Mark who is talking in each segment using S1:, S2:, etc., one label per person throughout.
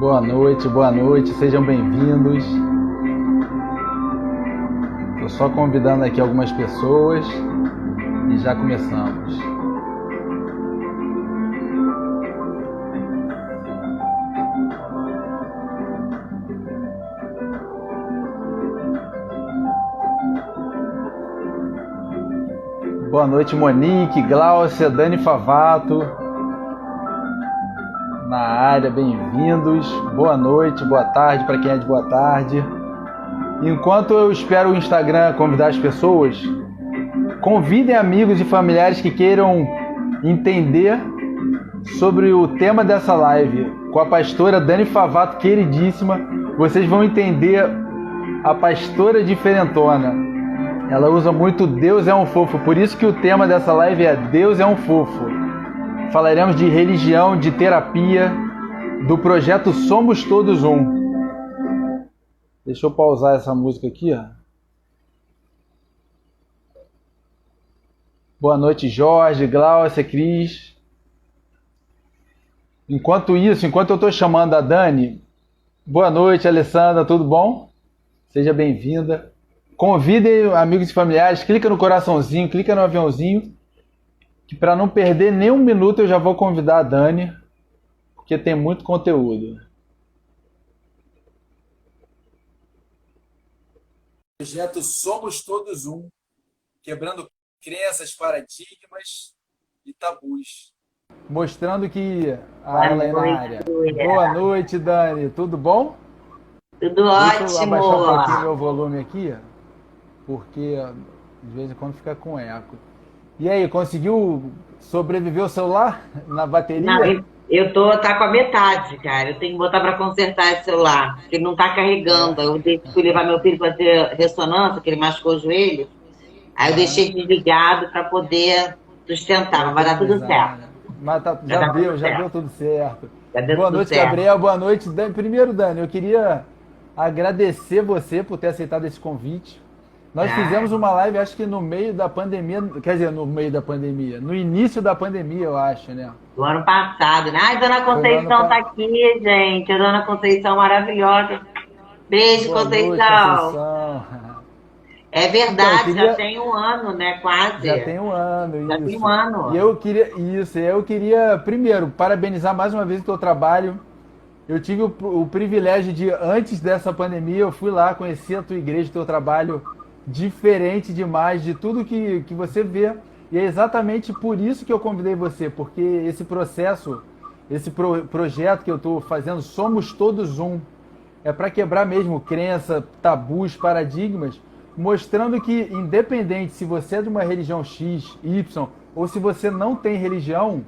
S1: Boa noite, sejam bem-vindos. Estou só convidando aqui algumas pessoas e já começamos. Boa noite, Monique, Gláucia, Dani Favato. Na área, bem-vindos. Boa noite, boa tarde para quem é de boa tarde. Enquanto eu espero o Instagram convidar as pessoas, convidem amigos e familiares que queiram entender sobre o tema dessa live com a pastora Dani Favato, queridíssima. Vocês vão entender a pastora diferentona. Ela usa muito Deus é um fofo, por isso que o tema dessa live é Deus é um fofo. Falaremos de religião, de terapia, do projeto Somos Todos Um. Deixa eu pausar essa música aqui, ó. Boa noite, Jorge, Gláucia, Cris. Enquanto eu estou chamando a Dani, boa noite, Alessandra, tudo bom? Seja bem-vinda. Convidem amigos e familiares, clica no coraçãozinho, clica no aviãozinho, que para não perder nem um minuto eu já vou convidar a Dani, porque tem muito conteúdo. Projeto Somos Todos Um, quebrando crenças, paradigmas e tabus. Mostrando que a ela é na área. Boa noite, Dani, tudo bom?
S2: Tudo ótimo.
S1: Deixa eu abaixar um pouquinho meu volume aqui, porque de vez em quando fica com eco. E aí, conseguiu sobreviver o celular na bateria?
S2: Não, tá com a metade, cara. Eu tenho que botar para consertar esse celular, porque ele não tá carregando. Eu fui levar meu filho para fazer ressonância, que ele machucou o joelho. Aí eu deixei desligado para poder sustentar, mas vai dar tudo certo.
S1: Mas já deu tudo certo.
S2: Boa
S1: noite, Gabriel. Boa noite, Dani. Primeiro, Dani, eu queria agradecer você por ter aceitado esse convite. Nós fizemos uma live, acho que no meio da pandemia, quer dizer, no início da pandemia, eu acho, né?
S2: Do ano passado, né? Ai, Dona Conceição tá aqui, gente. A Dona Conceição maravilhosa. Beijo,
S1: Boa
S2: Conceição.
S1: Noite, Conceição.
S2: É verdade, já tem um ano, né? Quase.
S1: Já tem um ano, isso.
S2: Já tem um ano.
S1: E eu queria, primeiro, parabenizar mais uma vez o teu trabalho. Eu tive o privilégio de, antes dessa pandemia, eu fui lá, conheci a tua igreja, o teu trabalho diferente demais de tudo que você vê. E é exatamente por isso que eu convidei você, porque esse processo, esse projeto que eu estou fazendo, Somos Todos Um, é para quebrar mesmo crença, tabus, paradigmas, mostrando que, independente se você é de uma religião X, Y, ou se você não tem religião,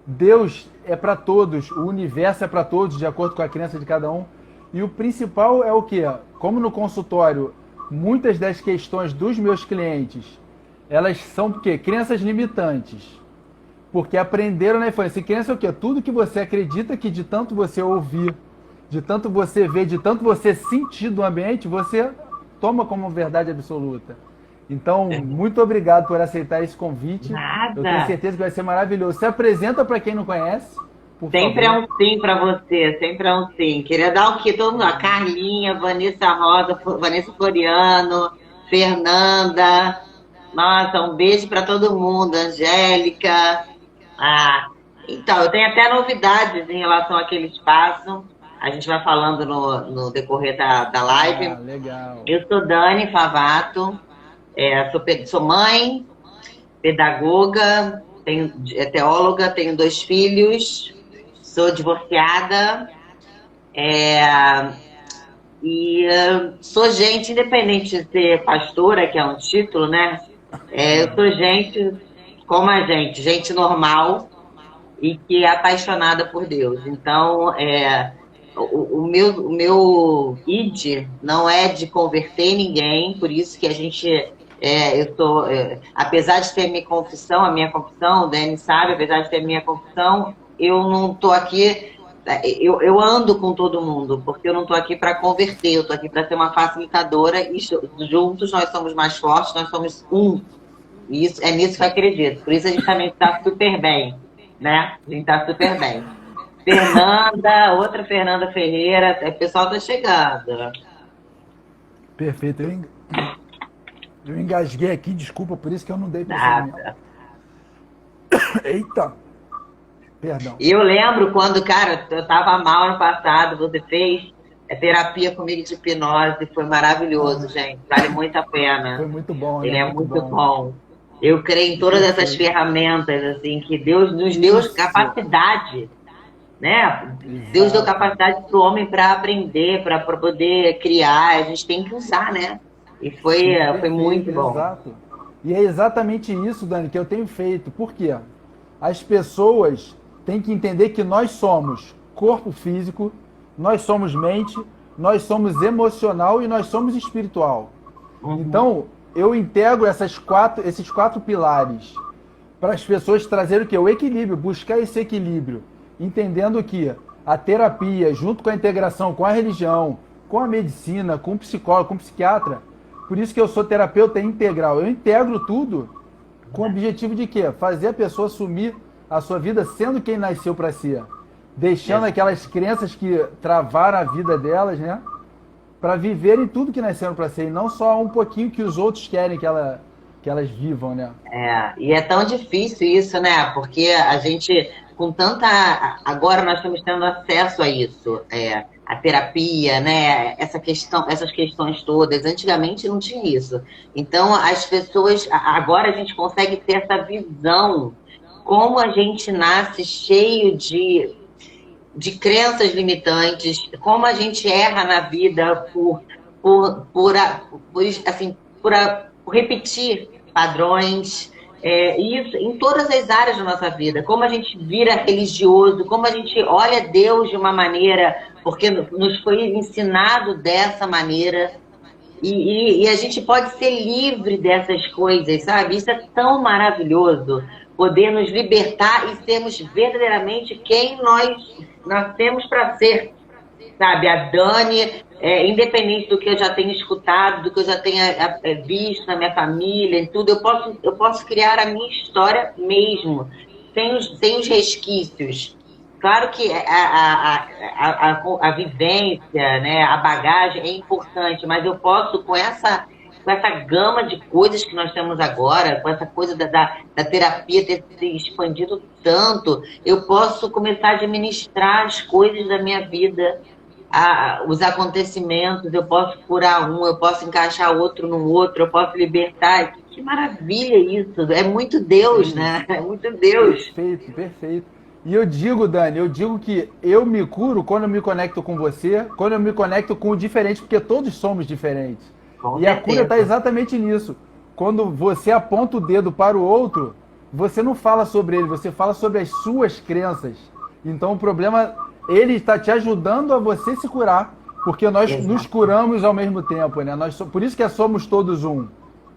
S1: Deus é para todos, o universo é para todos, de acordo com a crença de cada um. E o principal é o quê? Como no consultório, muitas das questões dos meus clientes, elas são o quê? Crenças limitantes. Porque aprenderam na infância. Crença é o quê? Tudo que você acredita que de tanto você ouvir, de tanto você ver, de tanto você sentir do ambiente, você toma como verdade absoluta. Então, muito obrigado por aceitar esse convite.
S2: Nada.
S1: Eu tenho certeza que vai ser maravilhoso. Se apresenta para quem não conhece.
S2: Sempre é um sim para você, sempre é um sim. Queria dar o quê? Todo mundo, a Carlinha, Vanessa Rosa, Vanessa Floriano, Fernanda. Nossa, um beijo para todo mundo, Angélica. Então, eu tenho até novidades em relação àquele espaço. A gente vai falando no decorrer da live.
S1: Legal.
S2: Eu sou Dani Favato, sou mãe, pedagoga, teóloga, tenho 2 filhos, sou divorciada e sou gente, independente de ser pastora, que é um título, né? Eu sou gente como a gente normal e que é apaixonada por Deus. Então, o meu id não é de converter ninguém, por isso que a gente... apesar de ter minha confissão, o Dani sabe, apesar de ter minha confissão, eu não estou aqui, eu ando com todo mundo, porque eu não estou aqui para converter, eu estou aqui para ser uma facilitadora e juntos nós somos mais fortes, nós somos um. E é nisso que eu acredito, por isso a gente também está super bem, né? A gente está super bem. Fernanda, outra Fernanda Ferreira, o pessoal tá chegando.
S1: Perfeito. Eu engasguei aqui, desculpa, por isso que eu não dei prosseguimento.
S2: Nada.
S1: Eita, perdão.
S2: E eu lembro quando, cara, eu tava mal no passado, você fez terapia comigo de hipnose, foi maravilhoso, gente. Vale muito a
S1: Foi
S2: pena.
S1: muito bom,
S2: Ele
S1: né?
S2: é
S1: Muito
S2: muito
S1: bom.
S2: bom. Eu creio em todas essas
S1: Perfeito.
S2: ferramentas, assim, que Deus nos deu
S1: Isso,
S2: capacidade, né? Deus deu
S1: exato.
S2: capacidade para o homem para aprender, para poder criar. A gente tem que usar, né? E
S1: Sim,
S2: foi
S1: perfeito,
S2: muito bom.
S1: exato. E é exatamente isso, Dani, que eu tenho feito. Por quê? As pessoas têm que entender que nós somos corpo físico, nós somos mente, nós somos emocional e nós somos espiritual.
S2: Uhum.
S1: Então, eu integro esses quatro pilares para as pessoas trazerem o quê? O equilíbrio, buscar esse equilíbrio, entendendo que a terapia, junto com a integração com a religião, com a medicina, com o psicólogo, com o psiquiatra, por isso que eu sou terapeuta integral. Eu integro tudo com o objetivo de quê? Fazer a pessoa assumir a sua vida sendo quem nasceu para ser, deixando aquelas crenças que travaram a vida delas, né? Para viverem tudo que nasceram para ser, e não só um pouquinho que os outros querem que elas vivam, né?
S2: E é tão difícil isso, né? Porque a gente, com tanta. Agora nós estamos tendo acesso a isso, a terapia, né? Essas questões todas. Antigamente não tinha isso. Então, as pessoas. Agora a gente consegue ter essa visão. Como a gente nasce cheio de crenças limitantes, como a gente erra na vida assim, por repetir padrões, isso em todas as áreas da nossa vida, como a gente vira religioso, como a gente olha Deus de uma maneira, porque nos foi ensinado dessa maneira, e a gente pode ser livre dessas coisas, sabe? Isso é tão maravilhoso, poder nos libertar e sermos verdadeiramente quem nós nascemos para ser, sabe? A Dani, independente do que eu já tenha escutado, do que eu já tenha visto na minha família, em tudo, eu posso criar a minha história mesmo, sem os resquícios. Claro que a vivência, né, a bagagem é importante, mas eu posso, com essa gama de coisas que nós temos agora, com essa coisa da terapia ter se expandido tanto, eu posso começar a administrar as coisas da minha vida, os acontecimentos, eu posso curar um, eu posso encaixar outro no outro, eu posso libertar. Que maravilha isso! É muito
S1: É
S2: Deus,
S1: isso.
S2: né? É muito Deus.
S1: Perfeito, perfeito. E eu digo, Dani, eu digo que eu me curo quando eu me conecto com você, quando eu me conecto com o diferente, porque todos somos diferentes.
S2: Com
S1: E a cura está
S2: certeza.
S1: exatamente nisso. Quando você aponta o dedo para o outro, você não fala sobre ele, você fala sobre as suas crenças. Então o problema, ele está te ajudando a você se curar, porque nós nos
S2: Exato.
S1: curamos ao mesmo tempo, né? Por isso que somos todos um.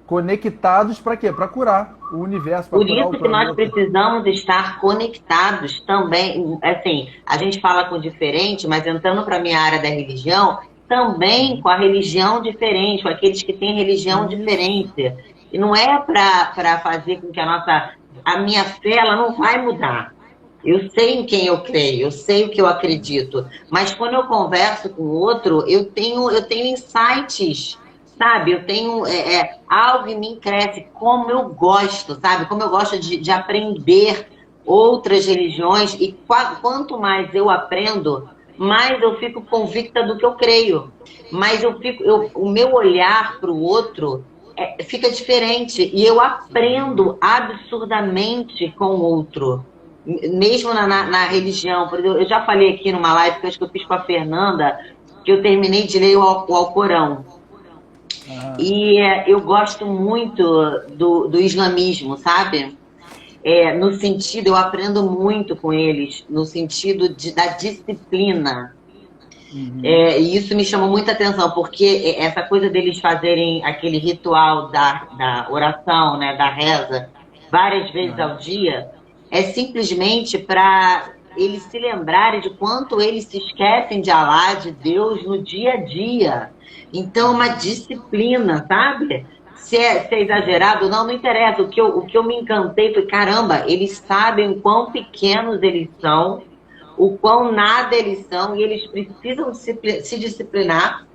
S1: Conectados para quê? Para curar o universo, para
S2: Por
S1: curar
S2: isso
S1: o
S2: que nós
S1: planeta.
S2: precisamos estar conectados também. Assim, a gente fala com diferente, mas entrando para a minha área da religião, também com a religião diferente, com aqueles que têm religião
S1: Isso.
S2: diferente. E não é para fazer com que a minha fé ela não vai mudar. Eu sei em quem eu creio, eu sei o que eu acredito, mas quando eu converso com o outro, eu tenho insights, sabe? Eu tenho algo em mim cresce, como eu gosto, sabe? Como eu gosto de aprender outras religiões e quanto mais eu aprendo, mais eu fico convicta do que eu creio. Mas o meu olhar para o outro fica diferente e eu aprendo absurdamente com o outro mesmo na religião. Por exemplo, eu já falei aqui numa live que eu acho que eu fiz com a Fernanda, que eu terminei de ler o Alcorão.
S1: Aham.
S2: E eu gosto muito do islamismo, sabe? No sentido, eu aprendo muito com eles, no sentido da disciplina.
S1: Uhum.
S2: E isso me chamou muita atenção, porque essa coisa deles fazerem aquele ritual da oração, né, da reza, várias vezes
S1: Aham.
S2: ao dia, é simplesmente para eles se lembrarem de quanto eles se esquecem de Allah, de Deus, no dia a dia. Então, uma disciplina, sabe? Se é exagerado, não interessa. O que eu me encantei foi, caramba, eles sabem o quão pequenos eles são, o quão nada eles são, e eles precisam se disciplinar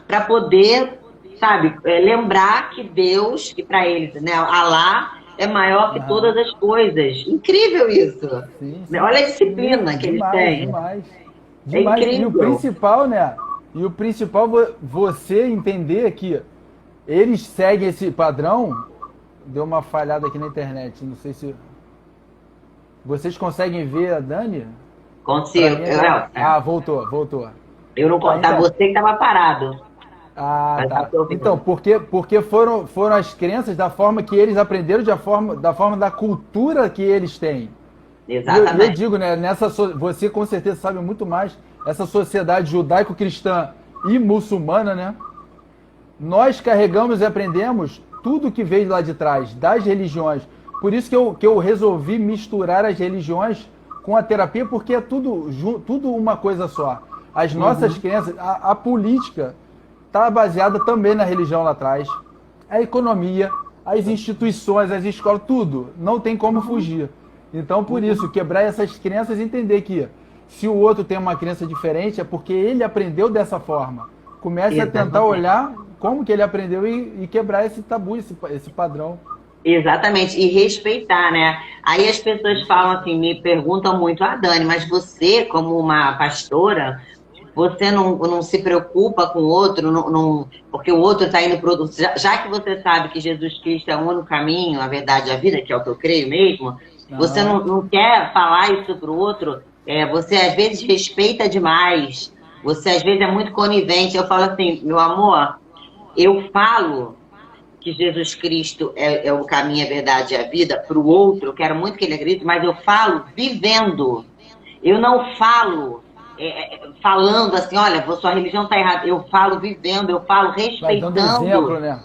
S2: para poder, sabe, lembrar que Deus, que para eles, né, Alá é maior que todas as coisas. Incrível isso.
S1: Sim,
S2: Olha a disciplina que eles
S1: demais,
S2: têm.
S1: demais.
S2: É
S1: Demais. E o
S2: incrível.
S1: principal, né? E o principal, você entender que eles seguem esse padrão. Deu uma falhada aqui na internet. Não sei se. Vocês conseguem ver a Dani? Pra
S2: Consigo.
S1: mim agora. Ah, voltou, voltou.
S2: Eu não
S1: Tá,
S2: contar
S1: então.
S2: você que estava parado.
S1: Ah,
S2: Mas
S1: tá.
S2: tô ouvindo.
S1: Então, porque foram as crenças da forma que eles aprenderam, da forma da cultura que eles têm. E eu
S2: Exatamente.
S1: digo, né, você com certeza sabe muito mais, essa sociedade judaico-cristã e muçulmana, né? Nós carregamos e aprendemos tudo que veio lá de trás, das religiões. Por isso que eu resolvi misturar as religiões com a terapia, porque é tudo uma coisa só. As nossas crenças, a política está baseada também na religião lá atrás. A economia, as instituições, as escolas, tudo. Não tem como fugir. Então, por isso, quebrar essas crenças e entender que se o outro tem uma crença diferente, é porque ele aprendeu dessa forma. Comece a tentar olhar como que ele aprendeu e quebrar esse tabu, esse padrão.
S2: Exatamente, e respeitar, né? Aí as pessoas falam assim, me perguntam muito, Dani, mas você, como uma pastora, você não se preocupa com o outro, porque o outro está indo para outro. Já que você sabe que Jesus Cristo é o único caminho, a verdade e a vida, que é o que eu creio mesmo, você não quer falar isso para o outro, você às vezes respeita demais, você às vezes é muito conivente. Eu falo assim, meu amor, eu falo que Jesus Cristo é o caminho, a verdade e a vida para o outro, eu quero muito que ele acredite, mas eu falo vivendo. Eu não falo falando assim, olha, sua religião está errada. Eu falo vivendo, eu falo
S1: Vai dando exemplo, né?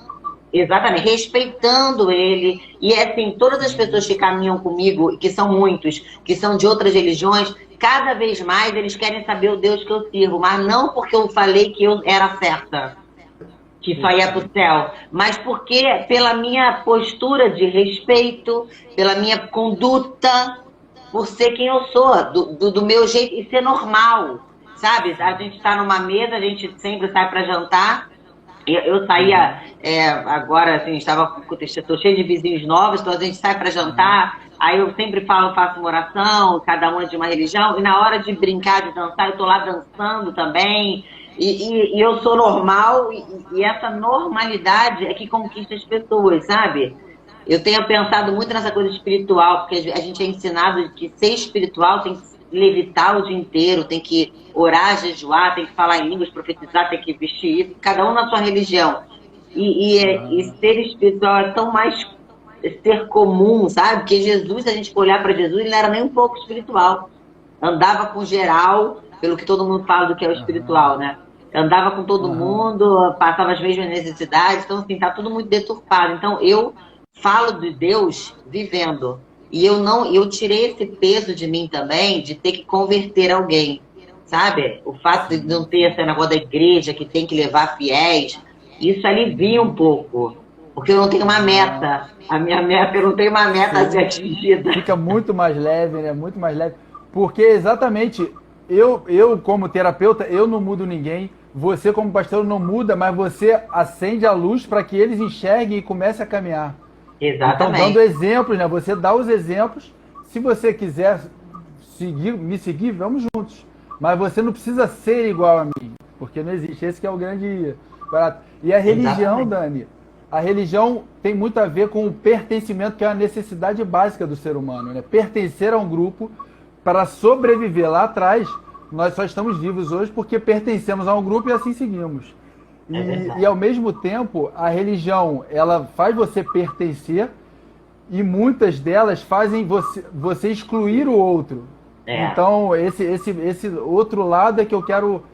S2: Exatamente, respeitando ele. E assim, todas as pessoas que caminham comigo, que são muitos, que são de outras religiões, cada vez mais eles querem saber o Deus que eu sirvo, mas não porque eu falei que eu era certa, que só ia para o céu, mas porque pela minha postura de respeito, pela minha conduta, por ser quem eu sou, do meu jeito, e ser normal, sabe? A gente está numa mesa, a gente sempre sai para jantar. Eu saía, agora, assim, estou cheio de vizinhos novos, então a gente sai para jantar, aí eu sempre faço uma oração, cada uma de uma religião, e na hora de brincar, de dançar, eu estou lá dançando também. E eu sou normal, e essa normalidade é que conquista as pessoas, sabe? Eu tenho pensado muito nessa coisa espiritual, porque a gente é ensinado que ser espiritual tem que levitar o dia inteiro, tem que orar, jejuar, tem que falar em línguas, profetizar, tem que vestir isso, cada um na sua religião. E ser espiritual é tão mais ser comum, sabe? Porque Jesus, se a gente for olhar para Jesus, ele não era nem um pouco espiritual. Andava com geral, pelo que todo mundo fala do que é o espiritual, né? Andava com todo mundo, passava as mesmas necessidades, então assim, tá tudo muito deturpado. Então eu falo de Deus vivendo. E eu tirei esse peso de mim também, de ter que converter alguém, sabe? O fato de não ter esse negócio da igreja, que tem que levar fiéis, isso alivia um pouco. Porque eu não tenho uma meta. A minha meta, eu não tenho uma meta a ser atingida.
S1: Fica muito mais leve, né? Muito mais leve. Porque exatamente, eu como terapeuta, eu não mudo ninguém. Você como pastor não muda, mas você acende a luz para que eles enxerguem e comecem a caminhar.
S2: Exatamente.
S1: Então, dando exemplos, né? Você dá os exemplos. Se você quiser me seguir, vamos juntos. Mas você não precisa ser igual a mim, porque não existe. Esse que é o grande barato. E a religião, Dani, a religião tem muito a ver com o pertencimento, que é a necessidade básica do ser humano, né? Pertencer a um grupo para sobreviver. Lá atrás, nós só estamos vivos hoje porque pertencemos a um grupo e assim seguimos. E ao mesmo tempo, a religião, ela faz você pertencer, e muitas delas fazem você excluir o outro. Então, esse outro lado é que eu quero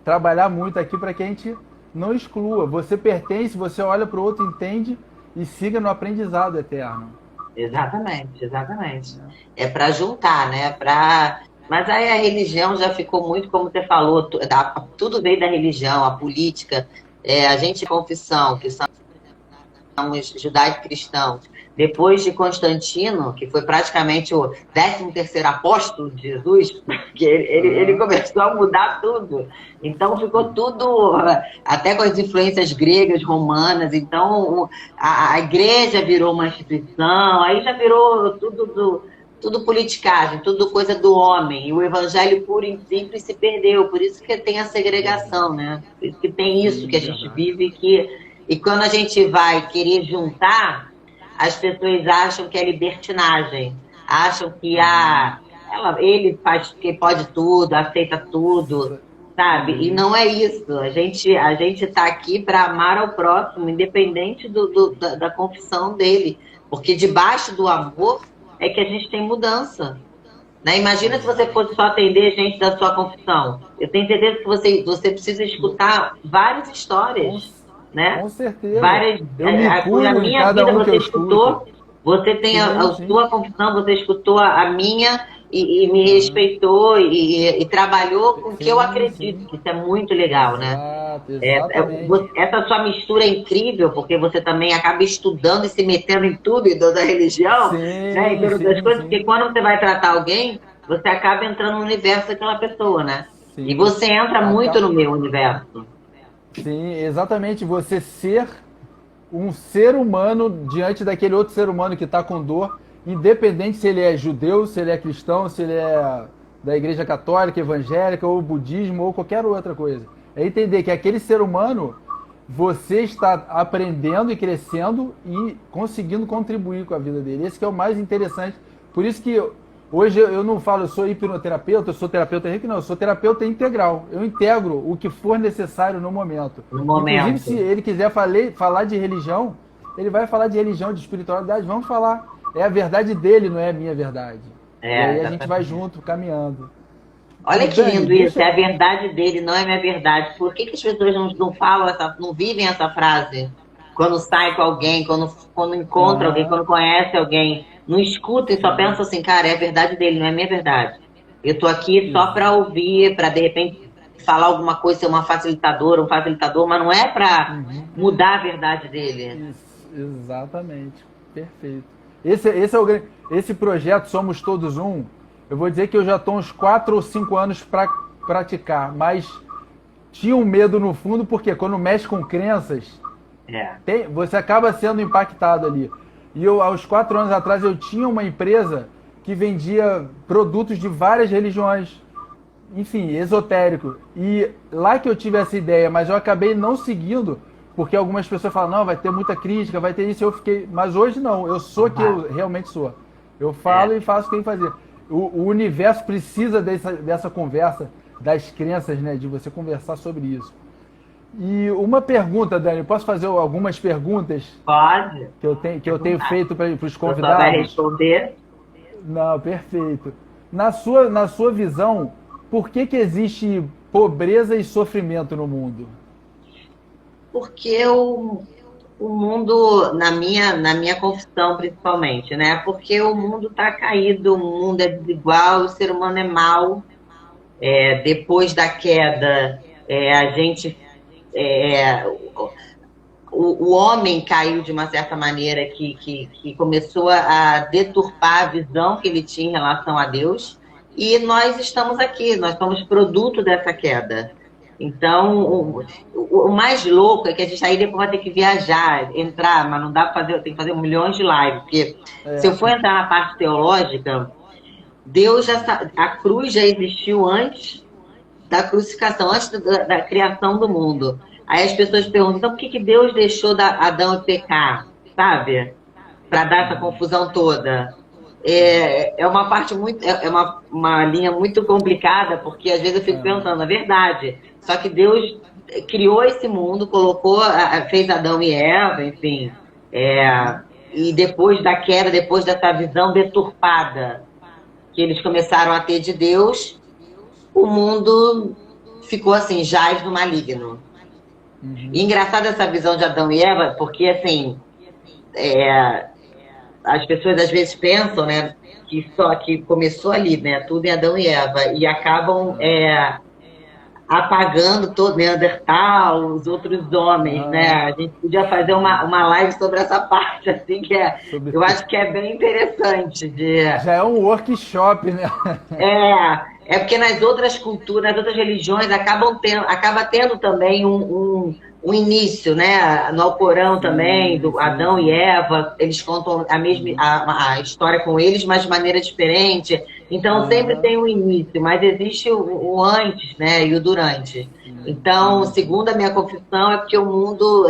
S1: trabalhar muito aqui, para que a gente não exclua. Você pertence, você olha para o outro, entende e siga no aprendizado eterno.
S2: Exatamente, exatamente. É para juntar, né? Mas aí a religião já ficou muito, como você falou, tudo veio da religião, a política, a gente confissão, que são judaico-cristãos, depois de Constantino, que foi praticamente o 13º apóstolo de Jesus, que ele começou a mudar tudo. Então ficou tudo, até com as influências gregas, romanas, então a igreja virou uma instituição, aí já virou tudo politicagem, tudo coisa do homem, e o evangelho puro e simples se perdeu, por isso que tem a segregação, né? Por isso que tem isso que a gente vive, e quando a gente vai querer juntar, as pessoas acham que é libertinagem, acham que ele faz que pode tudo, aceita tudo, sabe? E não é isso. A gente está aqui para amar ao próximo, independente da confissão dele, porque debaixo do amor é que a gente tem mudança. Né? Imagina se você fosse só atender gente da sua confissão. Eu tenho certeza que você precisa escutar várias histórias. Né?
S1: Com certeza.
S2: A minha vida você escutou, você tem a sua confissão, você escutou a minha e me respeitou e trabalhou com o que eu acredito, que isso é muito legal, né? Essa sua mistura é incrível, porque você também acaba estudando e se metendo em tudo da religião, né? Em todas as coisas, porque quando você vai tratar alguém, você acaba entrando no universo daquela pessoa, né? E você entra muito no meu universo.
S1: Sim, exatamente. Você ser um ser humano diante daquele outro ser humano que está com dor, independente se ele é judeu, se ele é cristão, se ele é da igreja católica, evangélica, ou budismo, ou qualquer outra coisa. É entender que aquele ser humano, você está aprendendo e crescendo e conseguindo contribuir com a vida dele. Esse que é o mais interessante. Por isso que hoje eu não falo, eu sou hipnoterapeuta, eu sou terapeuta rico, não, eu sou terapeuta integral. Eu integro o que for necessário no momento. Inclusive, se ele quiser falar de religião, ele vai falar de religião, de espiritualidade, vamos falar. É a verdade dele, não é a minha verdade. E aí a gente vai junto, caminhando.
S2: Olha que lindo isso, é a verdade dele, não é a minha verdade. Por que as pessoas não falam, não vivem essa frase? Quando sai com alguém, quando encontra alguém, quando conhece alguém, não escuta e só pensa assim, cara, é a verdade dele, não é a minha verdade. Eu tô aqui só para ouvir, para de repente falar alguma coisa, ser uma facilitadora, um facilitador, mas não é para mudar a verdade dele.
S1: Isso, exatamente, perfeito. Esse projeto Somos Todos Um, eu vou dizer que eu já estou uns 4 ou 5 anos para praticar, mas tinha um medo no fundo, porque quando mexe com crenças, você acaba sendo impactado ali. E eu, aos 4 anos atrás, eu tinha uma empresa que vendia produtos de várias religiões, enfim, esotérico. E lá que eu tive essa ideia, mas eu acabei não seguindo, porque algumas pessoas falam, não, vai ter muita crítica, vai ter isso, eu fiquei... Mas hoje não, eu sou quem eu realmente sou. Eu falo e faço o que tem que fazer. O universo precisa dessa conversa, das crenças, né, de você conversar sobre isso. E uma pergunta, Dani, posso fazer algumas perguntas?
S2: Pode.
S1: Que eu tenho feito para os convidados?
S2: Você vai responder?
S1: Não, perfeito. Na sua visão, por que existe pobreza e sofrimento no mundo?
S2: Porque o mundo, na minha confissão principalmente, né? Porque o mundo está caído, o mundo é desigual, o ser humano é mau. Depois da queda, o homem caiu de uma certa maneira que começou a deturpar a visão que ele tinha em relação a Deus. E nós estamos aqui, nós somos produto dessa queda. Então, o mais louco é que a gente aí depois vai ter que viajar, entrar, mas não dá para fazer, tem que fazer milhões de lives, porque se eu for entrar na parte teológica, a cruz já existiu antes da crucificação, antes da criação do mundo. Aí as pessoas perguntam, então por que Deus deixou Adão pecar, sabe? Para dar essa confusão toda. É uma parte muito, uma linha muito complicada, porque às vezes eu fico pensando, é verdade. Só que Deus criou esse mundo, fez Adão e Eva, enfim. E depois da queda, depois dessa visão deturpada que eles começaram a ter de Deus, o mundo ficou assim, jaz no maligno. E engraçado essa visão de Adão e Eva, porque assim, as pessoas às vezes pensam, né, que começou ali, né, tudo em Adão e Eva, e acabam apagando todo Neandertal, os outros homens, né? A gente podia fazer uma live sobre essa parte, assim, eu acho que é bem interessante.
S1: Já é um workshop, né?
S2: É porque nas outras culturas, nas outras religiões, acaba tendo também um início, né? No Alcorão também, do Adão e Eva, eles contam a história com eles, mas de maneira diferente. Então, sempre tem um início, mas existe o antes, né? E o durante. Então, segundo a minha confissão, é porque o mundo...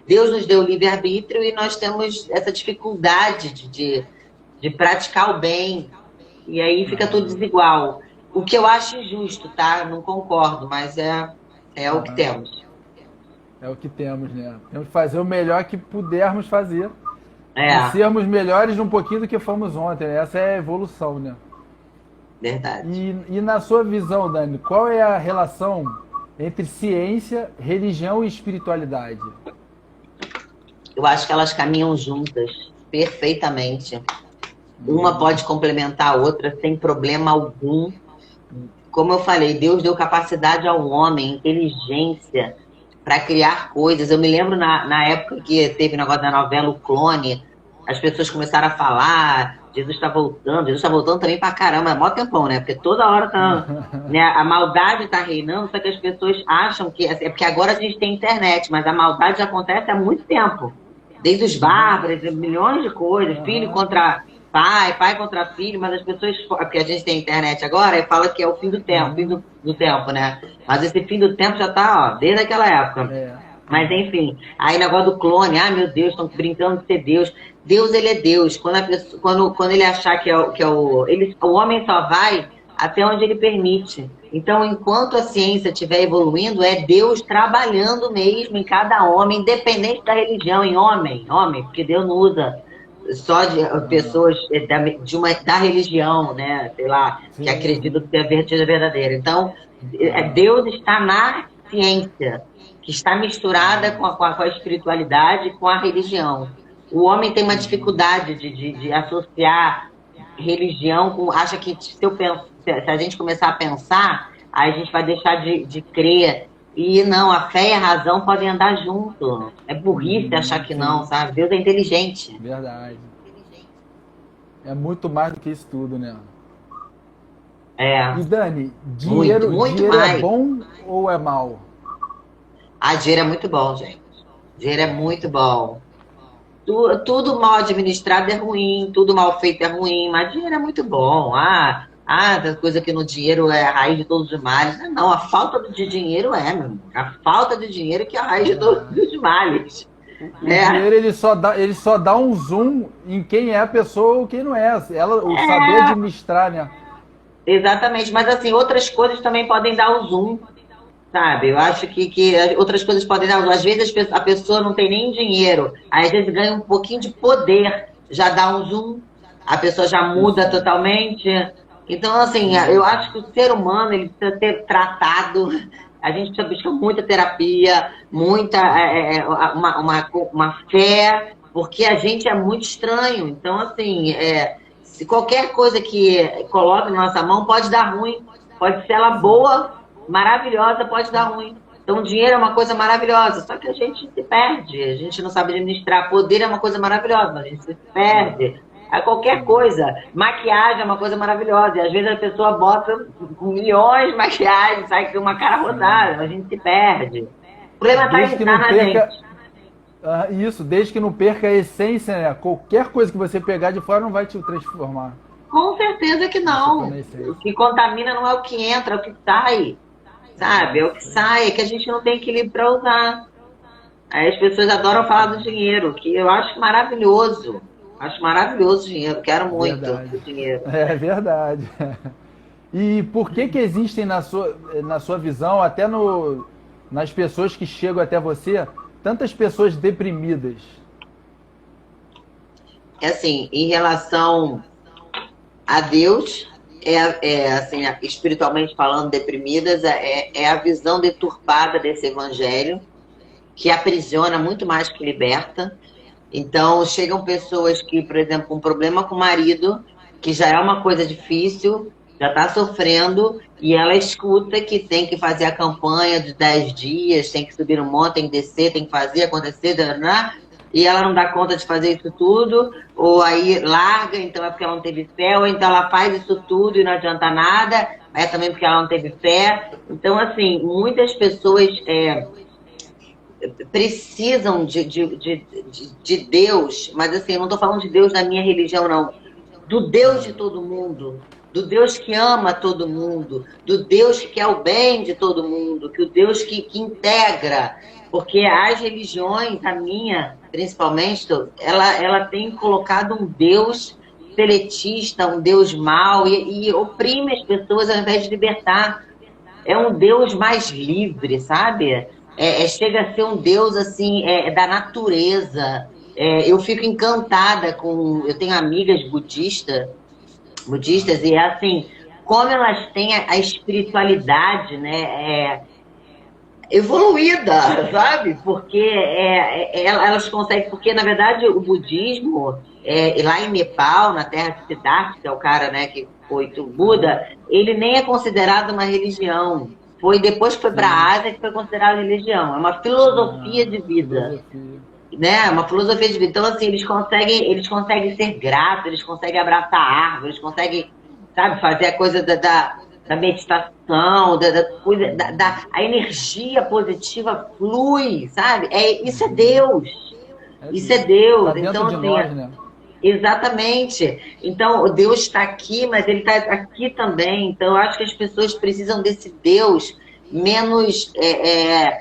S2: Deus nos deu livre-arbítrio e nós temos essa dificuldade de praticar o bem. E aí fica tudo desigual. O que eu acho injusto, tá? Não concordo, mas é o que temos.
S1: É o que temos, né? Temos que fazer o melhor que pudermos fazer.
S2: É.
S1: E sermos melhores um pouquinho do que fomos ontem. Essa é a evolução, né?
S2: Verdade.
S1: E na sua visão, Dani, qual é a relação entre ciência, religião e espiritualidade?
S2: Eu acho que elas caminham juntas, perfeitamente. Uma pode complementar a outra sem problema algum. Como eu falei, Deus deu capacidade ao homem, inteligência, para criar coisas. Eu me lembro na época que teve o negócio da novela O Clone, as pessoas começaram a falar, Jesus está voltando também pra caramba, é mó tempão, né? Porque toda hora tá, né, a maldade tá reinando, só que as pessoas acham que... É porque agora a gente tem internet, mas a maldade já acontece há muito tempo. Desde os bárbaros, milhões de coisas, filho contra pai contra filho, mas as pessoas... Porque a gente tem internet agora e fala que é o fim do tempo, fim do tempo, né? Mas esse fim do tempo já tá, ó, desde aquela época. Mas, enfim, aí o negócio do clone, meu Deus, estão brincando de ser Deus. Deus, ele é Deus. Quando ele achar que é o homem só vai até onde ele permite. Então, enquanto a ciência estiver evoluindo, é Deus trabalhando mesmo em cada homem, independente da religião, em homem, porque Deus não usa só de pessoas da religião, né? Sei lá, que acreditam que a verdade é verdadeira. Então, Deus está na ciência, que está misturada com a espiritualidade, com a religião. O homem tem uma dificuldade de associar religião com... Acha que se a gente começar a pensar, aí a gente vai deixar de crer. E não, a fé e a razão podem andar junto. É burrice achar que não, sabe? Deus é inteligente.
S1: Verdade. É muito mais do que isso tudo, né?
S2: E
S1: Dani, dinheiro é bom ou é mal?
S2: Dinheiro é muito bom, gente. Dinheiro é muito bom. Tudo mal administrado é ruim, tudo mal feito é ruim, mas dinheiro é muito bom. Essa coisa que no dinheiro é a raiz de todos os males. Não, a falta de dinheiro meu irmão. A falta de dinheiro que é a raiz de todos os males.
S1: O dinheiro ele só dá um zoom em quem é a pessoa ou quem não é. O saber administrar, né?
S2: Exatamente, mas assim, outras coisas também podem dar o zoom. Sabe, eu acho que outras coisas podem dar. Às vezes a pessoa não tem nem dinheiro, aí às vezes ganha um pouquinho de poder, já dá um zoom, a pessoa já muda totalmente. Então, assim, eu acho que o ser humano ele precisa ser tratado. A gente precisa buscar muita terapia, uma fé, porque a gente é muito estranho. Então, assim, se qualquer coisa que coloca na nossa mão pode dar ruim, pode ser ela boa, maravilhosa, pode dar ruim. Então, dinheiro é uma coisa maravilhosa, só que a gente se perde, a gente não sabe administrar. Poder é uma coisa maravilhosa, mas a gente se perde. Qualquer coisa. Maquiagem é uma coisa maravilhosa, e às vezes a pessoa bota milhões de maquiagens, sai com uma cara rodada, a gente se perde. O problema está na gente.
S1: Isso, desde que não perca a essência, né? Qualquer coisa que você pegar de fora não vai te transformar.
S2: Com certeza que não. O que contamina não é o que entra, é o que sai. Sabe? É o que sai, é que a gente não tem equilíbrio para usar. Aí as pessoas adoram falar do dinheiro, que eu acho maravilhoso. Acho maravilhoso o dinheiro, quero muito o dinheiro.
S1: É verdade. E por que existem, na sua visão, até nas pessoas que chegam até você, tantas pessoas deprimidas?
S2: Assim, em relação a Deus, assim, espiritualmente falando, deprimidas, é a visão deturpada desse evangelho, que aprisiona muito mais que liberta. Então, chegam pessoas que, por exemplo, com um problema com o marido, que já é uma coisa difícil, já está sofrendo, e ela escuta que tem que fazer a campanha de 10 dias, tem que subir no monte, tem que descer, tem que fazer acontecer, né? E ela não dá conta de fazer isso tudo, ou aí larga, então é porque ela não teve fé, ou então ela faz isso tudo e não adianta nada, é também porque ela não teve fé. Então, assim, muitas pessoas precisam de Deus, mas assim, eu não estou falando de Deus da minha religião, não. Do Deus de todo mundo, do Deus que ama todo mundo, do Deus que quer o bem de todo mundo, que o Deus que integra, porque as religiões, a minha principalmente, ela tem colocado um Deus seletista, um Deus mau, e oprime as pessoas ao invés de libertar. É um Deus mais livre, sabe? Chega a ser um Deus assim da natureza. Eu fico encantada com. Eu tenho amigas budistas e é assim, como elas têm a espiritualidade, né? Evoluída, sabe? Porque elas conseguem, porque na verdade o budismo, lá em Nepal, na terra de Siddhartha, que é o cara, né, que foi o Buda, ele nem é considerado uma religião. Foi depois que foi para a Ásia que foi considerado religião. É uma filosofia de vida, né? Uma filosofia de vida. Então assim, eles conseguem ser gratos, eles conseguem abraçar árvores, eles conseguem, sabe, fazer a coisa da meditação, a energia positiva flui, sabe? Isso é Deus. Isso é Deus.
S1: Tá dentro
S2: então,
S1: de
S2: assim,
S1: nós, né?
S2: exatamente. Então, Deus está aqui, mas Ele está aqui também. Então, eu acho que as pessoas precisam desse Deus menos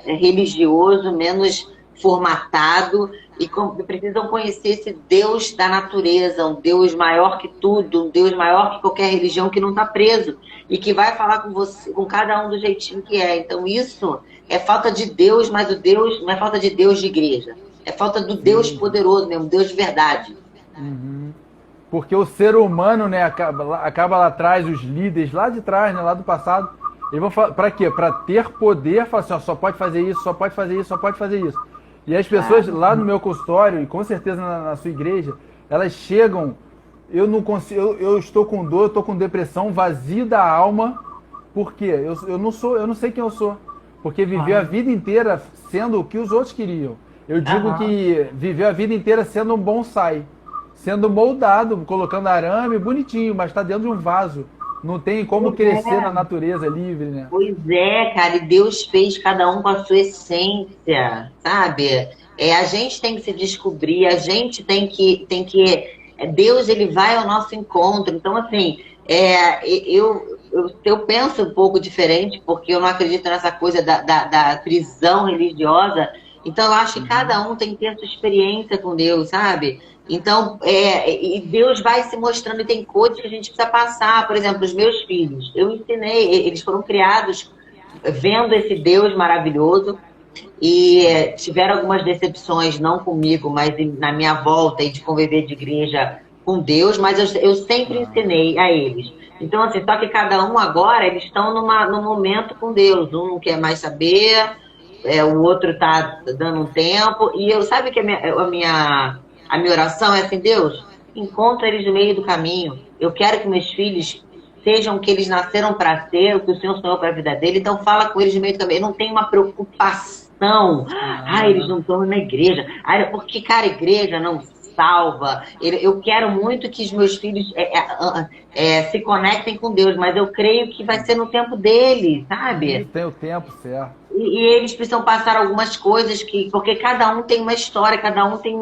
S2: religioso, menos formatado, e precisam conhecer esse Deus da natureza, um Deus maior que tudo, um Deus maior que qualquer religião, que não está preso e que vai falar com você, com cada um do jeitinho que é. Então, isso é falta de Deus, mas o Deus não é falta de Deus de igreja. É falta do Deus poderoso mesmo, Deus de verdade.
S1: Uhum. Porque o ser humano, né, acaba lá atrás, os líderes lá de trás, né, lá do passado, eles vão falar, para quê? Para ter poder, falar assim, ó, só pode fazer isso, só pode fazer isso, só pode fazer isso. E as pessoas lá no meu consultório, e com certeza na sua igreja, elas chegam, eu não consigo, eu estou com dor, eu estou com depressão, vazio da alma, por quê? Eu não sei quem eu sou. Porque viveu a vida inteira sendo o que os outros queriam. Eu digo que viveu a vida inteira sendo um bonsai, sendo moldado, colocando arame, bonitinho, mas está dentro de um vaso. Não tem como crescer na natureza livre, né?
S2: Pois é, cara, e Deus fez cada um com a sua essência, sabe? A gente tem que se descobrir, a gente tem que Deus, ele vai ao nosso encontro. Então, assim, eu penso um pouco diferente, porque eu não acredito nessa coisa da prisão religiosa. Então, eu acho que cada um tem que ter a sua experiência com Deus, sabe? Então, e Deus vai se mostrando, e tem coisas que a gente precisa passar. Por exemplo, os meus filhos, eu ensinei, eles foram criados vendo esse Deus maravilhoso, e tiveram algumas decepções, não comigo, mas na minha volta e de conviver de igreja com Deus, mas eu sempre ensinei a eles. Então, assim, só que cada um agora, eles estão num momento com Deus, um não quer mais saber, o outro está dando um tempo, e eu sabe que a minha oração é assim: Deus, encontra eles no meio do caminho. Eu quero que meus filhos sejam o que eles nasceram para ser, o que o Senhor sonhou para a vida dele. Então fala com eles no meio do caminho. Eu não tenho uma preocupação. Eles não estão na igreja. Porque, cara, igreja não salva. Eu quero muito que os meus filhos se conectem com Deus, mas eu creio que vai ser no tempo deles, sabe?
S1: Tem o tempo certo.
S2: E eles precisam passar algumas coisas, porque cada um tem uma história, cada um tem...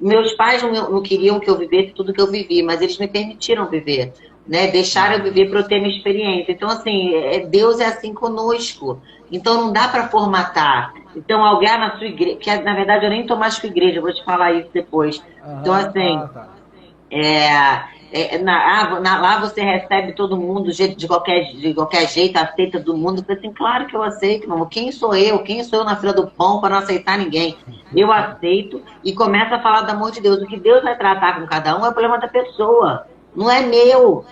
S2: Meus pais não queriam que eu vivesse tudo que eu vivi, mas eles me permitiram viver, né? Deixaram eu viver para eu ter minha experiência. Então, assim, Deus é assim conosco. Então, não dá para formatar. Então, alguém na sua igreja... Que, na verdade, eu nem estou mais com igreja, vou te falar isso depois. Então, assim... lá você recebe todo mundo de qualquer jeito, aceita todo mundo. Eu falei assim, claro que eu aceito, meu amor. Quem sou eu? Quem sou eu na fila do pão para não aceitar ninguém? Eu aceito e começo a falar do amor de Deus. O que Deus vai tratar com cada um é o problema da pessoa, não é meu.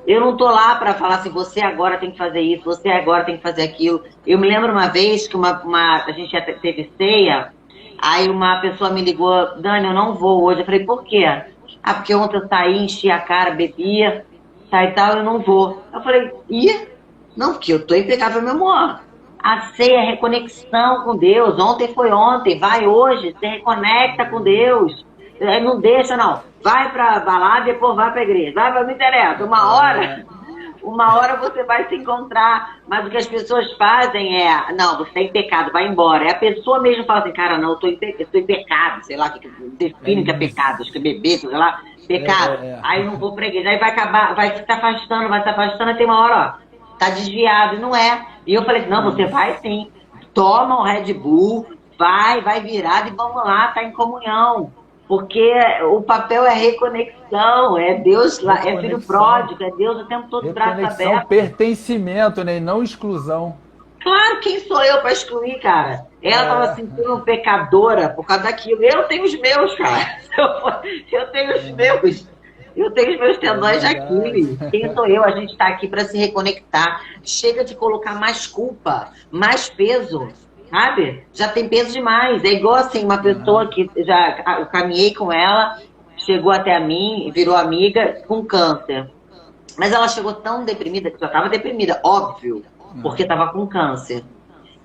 S2: Eu não tô lá para falar assim, você agora tem que fazer isso, você agora tem que fazer aquilo. Eu me lembro uma vez que a gente teve ceia, aí uma pessoa me ligou, Dani, eu não vou hoje. Eu falei, por quê? Porque ontem eu saí, enchi a cara, bebia, tá e tal, eu não vou. Eu falei, não, porque eu tô impecável, meu amor. A ceia é reconexão com Deus. Ontem foi ontem, vai hoje, se reconecta com Deus. Não deixa, não. Vai pra balada, depois vai pra igreja. Não interessa. Uma hora você vai se encontrar. Mas o que as pessoas fazem é, não, você tá em pecado, vai embora. E a pessoa mesmo fala assim, cara, não, eu tô em pecado, sei lá, que define que é pecado, acho que é beber, sei lá, pecado. Aí não vou pra igreja. Aí vai acabar, vai se afastando, e tem uma hora, ó, tá desviado, e não é. E eu falei, não, você vai sim. Toma o Red Bull, vai virado e vamos lá, tá em comunhão. Porque o papel é reconexão, é Deus lá, é filho pródigo, é Deus o tempo todo braço aberto.
S1: Pertencimento, né? E não exclusão.
S2: Claro, quem sou eu para excluir, cara? Ela estava se sentindo pecadora por causa daquilo. Eu tenho os meus, cara. Eu tenho os meus. Eu tenho os meus tendões de Aquiles. Quem sou eu? A gente está aqui para se reconectar. Chega de colocar mais culpa, mais peso. Sabe? Já tem peso demais. É igual assim, uma pessoa que eu caminhei com ela, chegou até a mim, virou amiga com câncer. Mas ela chegou tão deprimida, que já estava deprimida, óbvio, porque estava com câncer.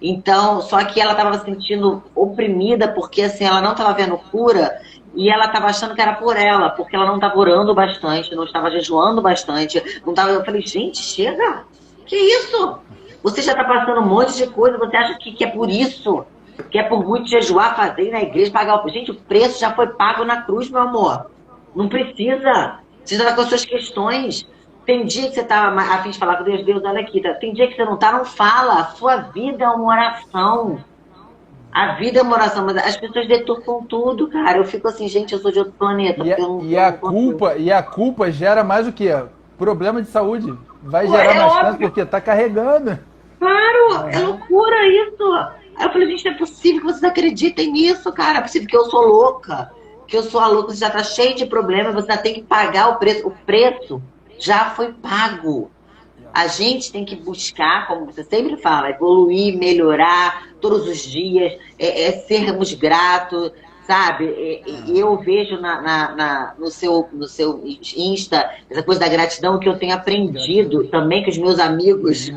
S2: Então, só que ela estava se sentindo oprimida, porque assim, ela não estava vendo cura, e ela estava achando que era por ela, porque ela não estava orando bastante, não estava jejuando bastante. Não tava... Eu falei, gente, chega! Que isso? Você já está passando um monte de coisa, você acha que é por isso? Que é por muito jejuar, fazer ir na igreja, pagar o... Gente, o preço já foi pago na cruz, meu amor. Não precisa. Você já está com as suas questões. Tem dia que você está a fim de falar com Deus, Deus, olha aqui. Tá? Tem dia que você não está, não fala. A sua vida é uma oração. A vida é uma oração, mas as pessoas deturpam tudo, cara. Eu fico assim, gente, eu sou de outro planeta.
S1: E a culpa gera mais o quê? Problema de saúde. Vai gerar mais câncer porque tá carregando.
S2: Claro, é loucura isso. Aí eu falei, gente, não é possível que vocês acreditem nisso, cara. É possível que eu sou louca. Que eu sou a louca, você já tá cheio de problemas, você já tem que pagar o preço. O preço já foi pago. A gente tem que buscar, como você sempre fala, evoluir, melhorar todos os dias, sermos gratos, sabe? Eu vejo no seu Insta essa coisa da gratidão que eu tenho aprendido também com os meus amigos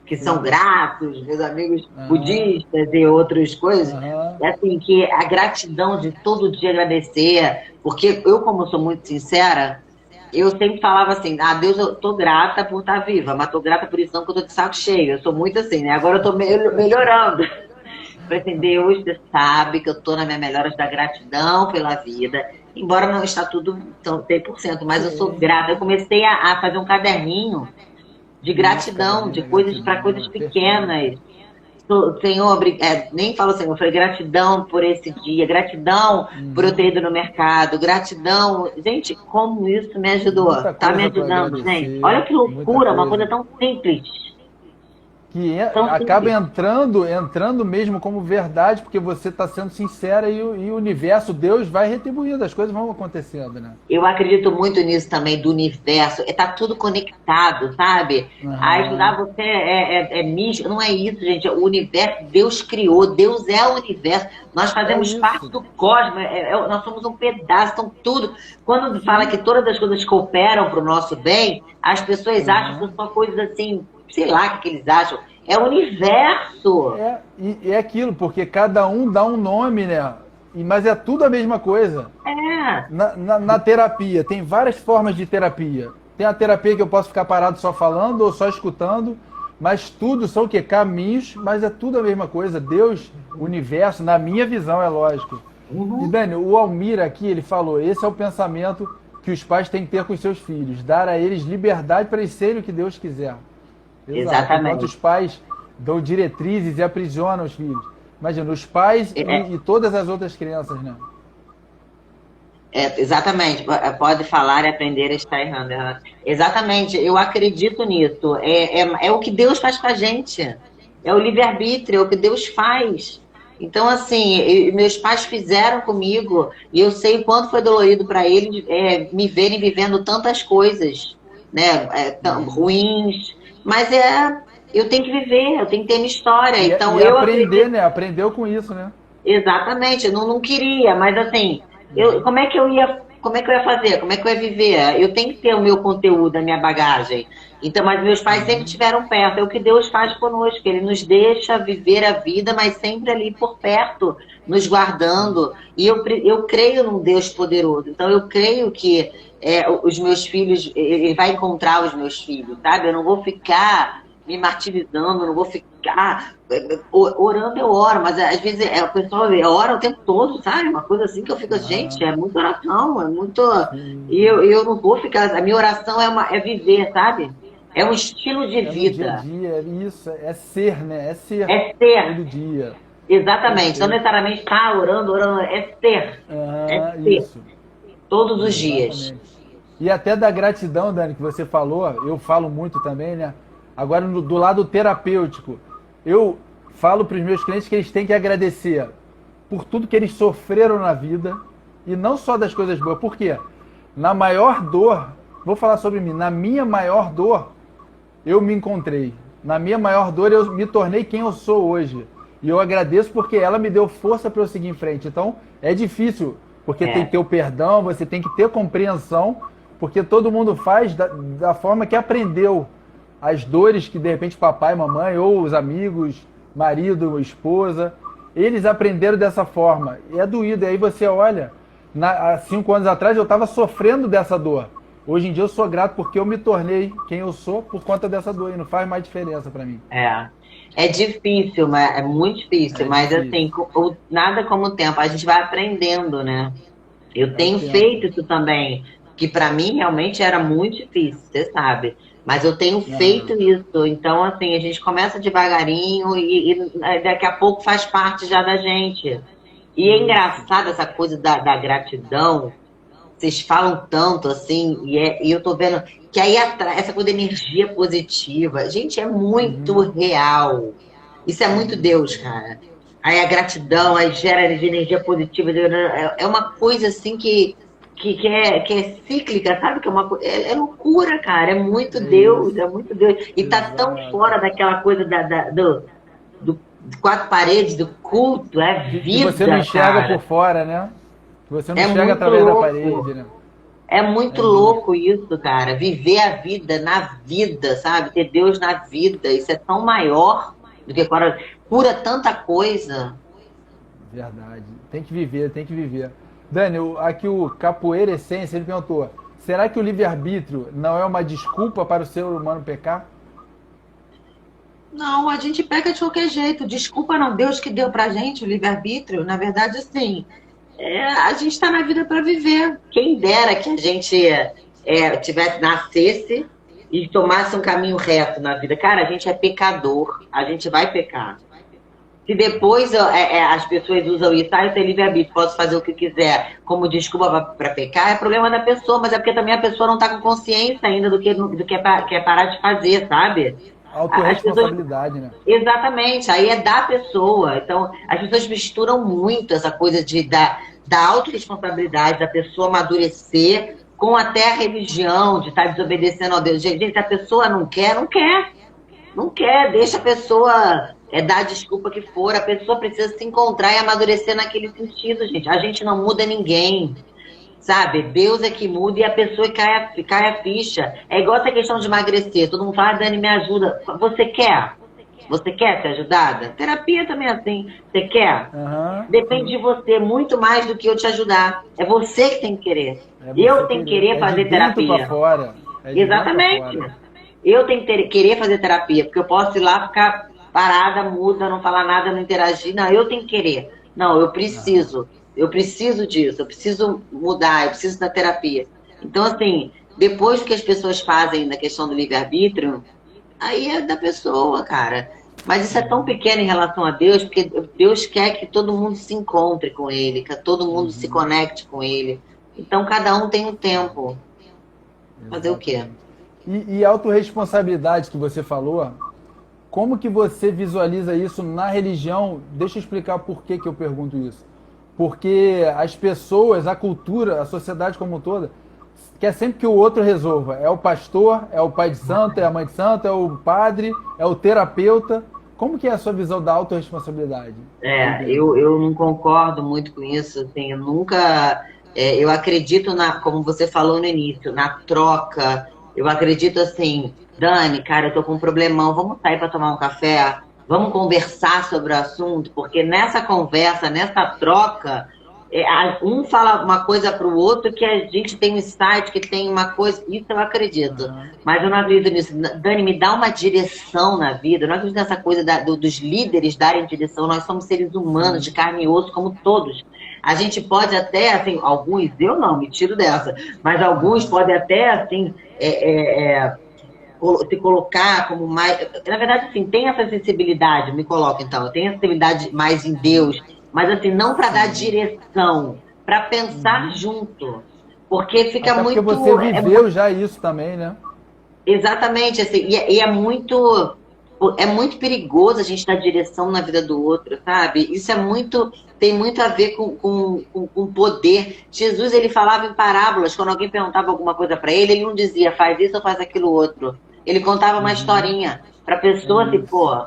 S2: que são gratos, meus amigos budistas e outras coisas. É assim, que a gratidão de todo dia agradecer, porque eu, como sou muito sincera, eu sempre falava assim, Deus, eu tô grata por estar viva, mas tô grata por isso não, porque eu tô de saco cheio. Eu sou muito assim, né? Agora eu tô melhorando. Falei assim, Deus, você sabe que eu tô na minha melhora da gratidão pela vida, embora não está tudo tão 100%, mas eu sou grata. Eu comecei a fazer um caderninho de gratidão, de coisas para coisas pequenas. Senhor, nem falo Senhor, eu falei gratidão por esse dia, gratidão por eu ter ido no mercado, gratidão. Gente, como isso me ajudou? Tá me ajudando, gente. Olha que loucura, uma coisa tão simples.
S1: Que acaba entrando mesmo como verdade, porque você está sendo sincera e o universo, Deus vai retribuindo, as coisas vão acontecendo, né?
S2: Eu acredito muito nisso também, do universo. Tá tudo conectado, sabe? Ajudar você é místico. Não é isso, gente. O universo, Deus criou, Deus é o universo. Nós fazemos parte do cosmos, nós somos um pedaço, então tudo. Quando fala que todas as coisas cooperam para o nosso bem, as pessoas acham que são coisas assim, sei lá o que eles acham. É o universo.
S1: É aquilo, porque cada um dá um nome, né? Mas é tudo a mesma coisa. Na terapia, tem várias formas de terapia. Tem a terapia que eu posso ficar parado só falando ou só escutando, mas tudo são o quê? Caminhos, mas é tudo a mesma coisa. Deus, o universo, na minha visão, é lógico. E Dani, o Almir aqui, ele falou, esse é o pensamento que os pais têm que ter com os seus filhos, dar a eles liberdade para eles serem o que Deus quiser.
S2: Exatamente.
S1: Enquanto os pais dão diretrizes e aprisionam os filhos. Imagina, os pais e todas as outras crianças, né?
S2: Exatamente. Pode falar e aprender a estar errando. Exatamente. Eu acredito nisso. É o que Deus faz com a gente. É o livre-arbítrio, é o que Deus faz. Então, assim, meus pais fizeram comigo e eu sei o quanto foi dolorido para eles me verem vivendo tantas coisas, né, ruins. Mas eu tenho que viver, eu tenho que ter minha história. Então, eu
S1: aprender, né? Aprendeu com isso, né?
S2: Exatamente, eu não queria, mas assim, como é que eu ia como é que eu ia fazer? Como é que eu ia viver? Eu tenho que ter o meu conteúdo, a minha bagagem. Então, mas meus pais sempre estiveram perto. É o que Deus faz conosco. Ele nos deixa viver a vida, mas sempre ali por perto, nos guardando. E eu creio num Deus poderoso. Então, eu creio que os meus filhos, ele vai encontrar os meus filhos, sabe? Eu não vou ficar me martirizando, eu não vou ficar orando, eu oro, mas às vezes o pessoal ora o tempo todo, sabe? Uma coisa assim que eu fico, gente, é muita oração, é muito. E eu não vou ficar. A minha oração é viver, sabe? É um estilo de vida.
S1: No dia a dia, isso, é ser, né? É ser.
S2: É ser.
S1: Todo dia.
S2: Exatamente. Não necessariamente estar orando, é ser. É ser.
S1: Isso.
S2: Todos os dias.
S1: E até da gratidão, Dani, que você falou, eu falo muito também, né? Agora, do lado terapêutico, eu falo para os meus clientes que eles têm que agradecer por tudo que eles sofreram na vida e não só das coisas boas. Por quê? Na maior dor, vou falar sobre mim, na minha maior dor, eu me encontrei. Na minha maior dor, eu me tornei quem eu sou hoje. E eu agradeço porque ela me deu força para eu seguir em frente. Então, é difícil, porque tem que ter o perdão, você tem que ter compreensão, porque todo mundo faz da forma que aprendeu. As dores que, de repente, papai, mamãe, ou os amigos, marido, esposa, eles aprenderam dessa forma. E é doído. E aí você olha, há 5 anos atrás eu estava sofrendo dessa dor. Hoje em dia eu sou grato porque eu me tornei quem eu sou por conta dessa dor. E não faz mais diferença para mim.
S2: É difícil, é muito difícil. Mas assim, nada como o tempo. A gente vai aprendendo, né? Eu tenho feito isso também. Que para mim realmente era muito difícil, você sabe. Mas eu tenho feito isso. Então, assim, a gente começa devagarinho e daqui a pouco faz parte já da gente. E é engraçado essa coisa da gratidão. Vocês falam tanto, assim, e eu tô vendo que aí essa coisa de energia positiva, gente, é muito real. Isso é muito Deus, cara. Aí a gratidão, aí gera energia positiva. É uma coisa, assim, que é cíclica, sabe? Que é loucura, cara. É muito Deus, é muito Deus. E tá tão fora daquela coisa do 4 paredes, do culto, é vida,
S1: que você não enxerga, cara, por fora, né? Que você não enxerga através da parede, né?
S2: É muito louco isso, cara. Viver a vida na vida, sabe? Ter Deus na vida. Isso é tão maior do que cura tanta coisa.
S1: Verdade. Tem que viver, tem que viver. Dani, aqui o Capoeira Essência, ele perguntou: será que o livre-arbítrio não é uma desculpa para o ser humano pecar?
S3: Não, a gente peca de qualquer jeito. Desculpa não, Deus que deu pra gente o livre-arbítrio. Na verdade, assim, a gente está na vida para viver.
S2: Quem dera que a gente nascesse e tomasse um caminho reto na vida. Cara, a gente é pecador, a gente vai pecar. Se depois as pessoas usam isso, eu tenho livre-arbítrio, posso fazer o que quiser como desculpa para pecar, é problema da pessoa, mas é porque também a pessoa não está com consciência ainda do que é parar de fazer, sabe?
S1: Autorresponsabilidade, né?
S2: Exatamente, aí é da pessoa. Então, as pessoas misturam muito essa coisa da autorresponsabilidade, da pessoa amadurecer com até a religião, de estar desobedecendo a Deus. Gente, se a pessoa não quer, não quer. Não quer, deixa a pessoa dar a desculpa que for. A pessoa precisa se encontrar e amadurecer naquele sentido, gente. A gente não muda ninguém, sabe? Deus é que muda e a pessoa cai a ficha. É igual essa questão de emagrecer. Todo mundo fala, Dani, me ajuda. Você quer? Você quer ser ajudada? Terapia também é assim. Você quer? Depende de você, muito mais do que eu te ajudar. É você que tem que querer. Eu tenho que querer fazer terapia.
S1: Pra fora.
S2: Exatamente.
S1: Pra fora.
S2: Eu tenho que querer fazer terapia, porque eu posso ir lá ficar parada, muda, não falar nada, não interagir. Não, eu tenho que querer. Não, eu preciso. Eu preciso disso, eu preciso mudar, eu preciso da terapia. Então, assim, depois que as pessoas fazem na questão do livre-arbítrio, aí é da pessoa, cara. Mas isso é tão pequeno em relação a Deus, porque Deus quer que todo mundo se encontre com Ele, que todo mundo se conecte com Ele. Então, cada um tem um tempo. Fazer o quê?
S1: E a autorresponsabilidade que você falou, como que você visualiza isso na religião? Deixa eu explicar por que eu pergunto isso. Porque as pessoas, a cultura, a sociedade como um todo, quer sempre que o outro resolva. É o pastor, é o pai de santo, é a mãe de santo, é o padre, é o terapeuta. Como que é a sua visão da autorresponsabilidade?
S2: Eu não concordo muito com isso. Assim, eu nunca
S3: Eu acredito como você falou no início, na troca. Eu acredito assim, Dani, cara, eu tô com um problemão, vamos sair para tomar um café? Vamos conversar sobre o assunto? Porque nessa conversa, nessa troca, um fala uma coisa para o outro que a gente tem um insight, que tem uma coisa. Isso eu acredito. Mas eu não acredito nisso. Dani, me dá uma direção na vida. Eu não acredito nessa coisa dos líderes darem direção. Nós somos seres humanos, de carne e osso, como todos. A gente pode até, assim, alguns, eu não, me tiro dessa, mas alguns podem até, assim, se colocar como mais... Na verdade, assim, tem essa sensibilidade, me coloco então, eu tenho essa sensibilidade mais em Deus, mas assim, não para dar direção, para pensar junto, porque fica
S1: até
S3: muito...
S1: Porque você viveu já isso também, né?
S3: Exatamente, assim, e é muito perigoso a gente dar direção na vida do outro, sabe? Isso tem muito a ver com poder. Jesus, ele falava em parábolas, quando alguém perguntava alguma coisa para ele não dizia faz isso ou faz aquilo outro. Ele contava uma historinha para a pessoa, assim, pô,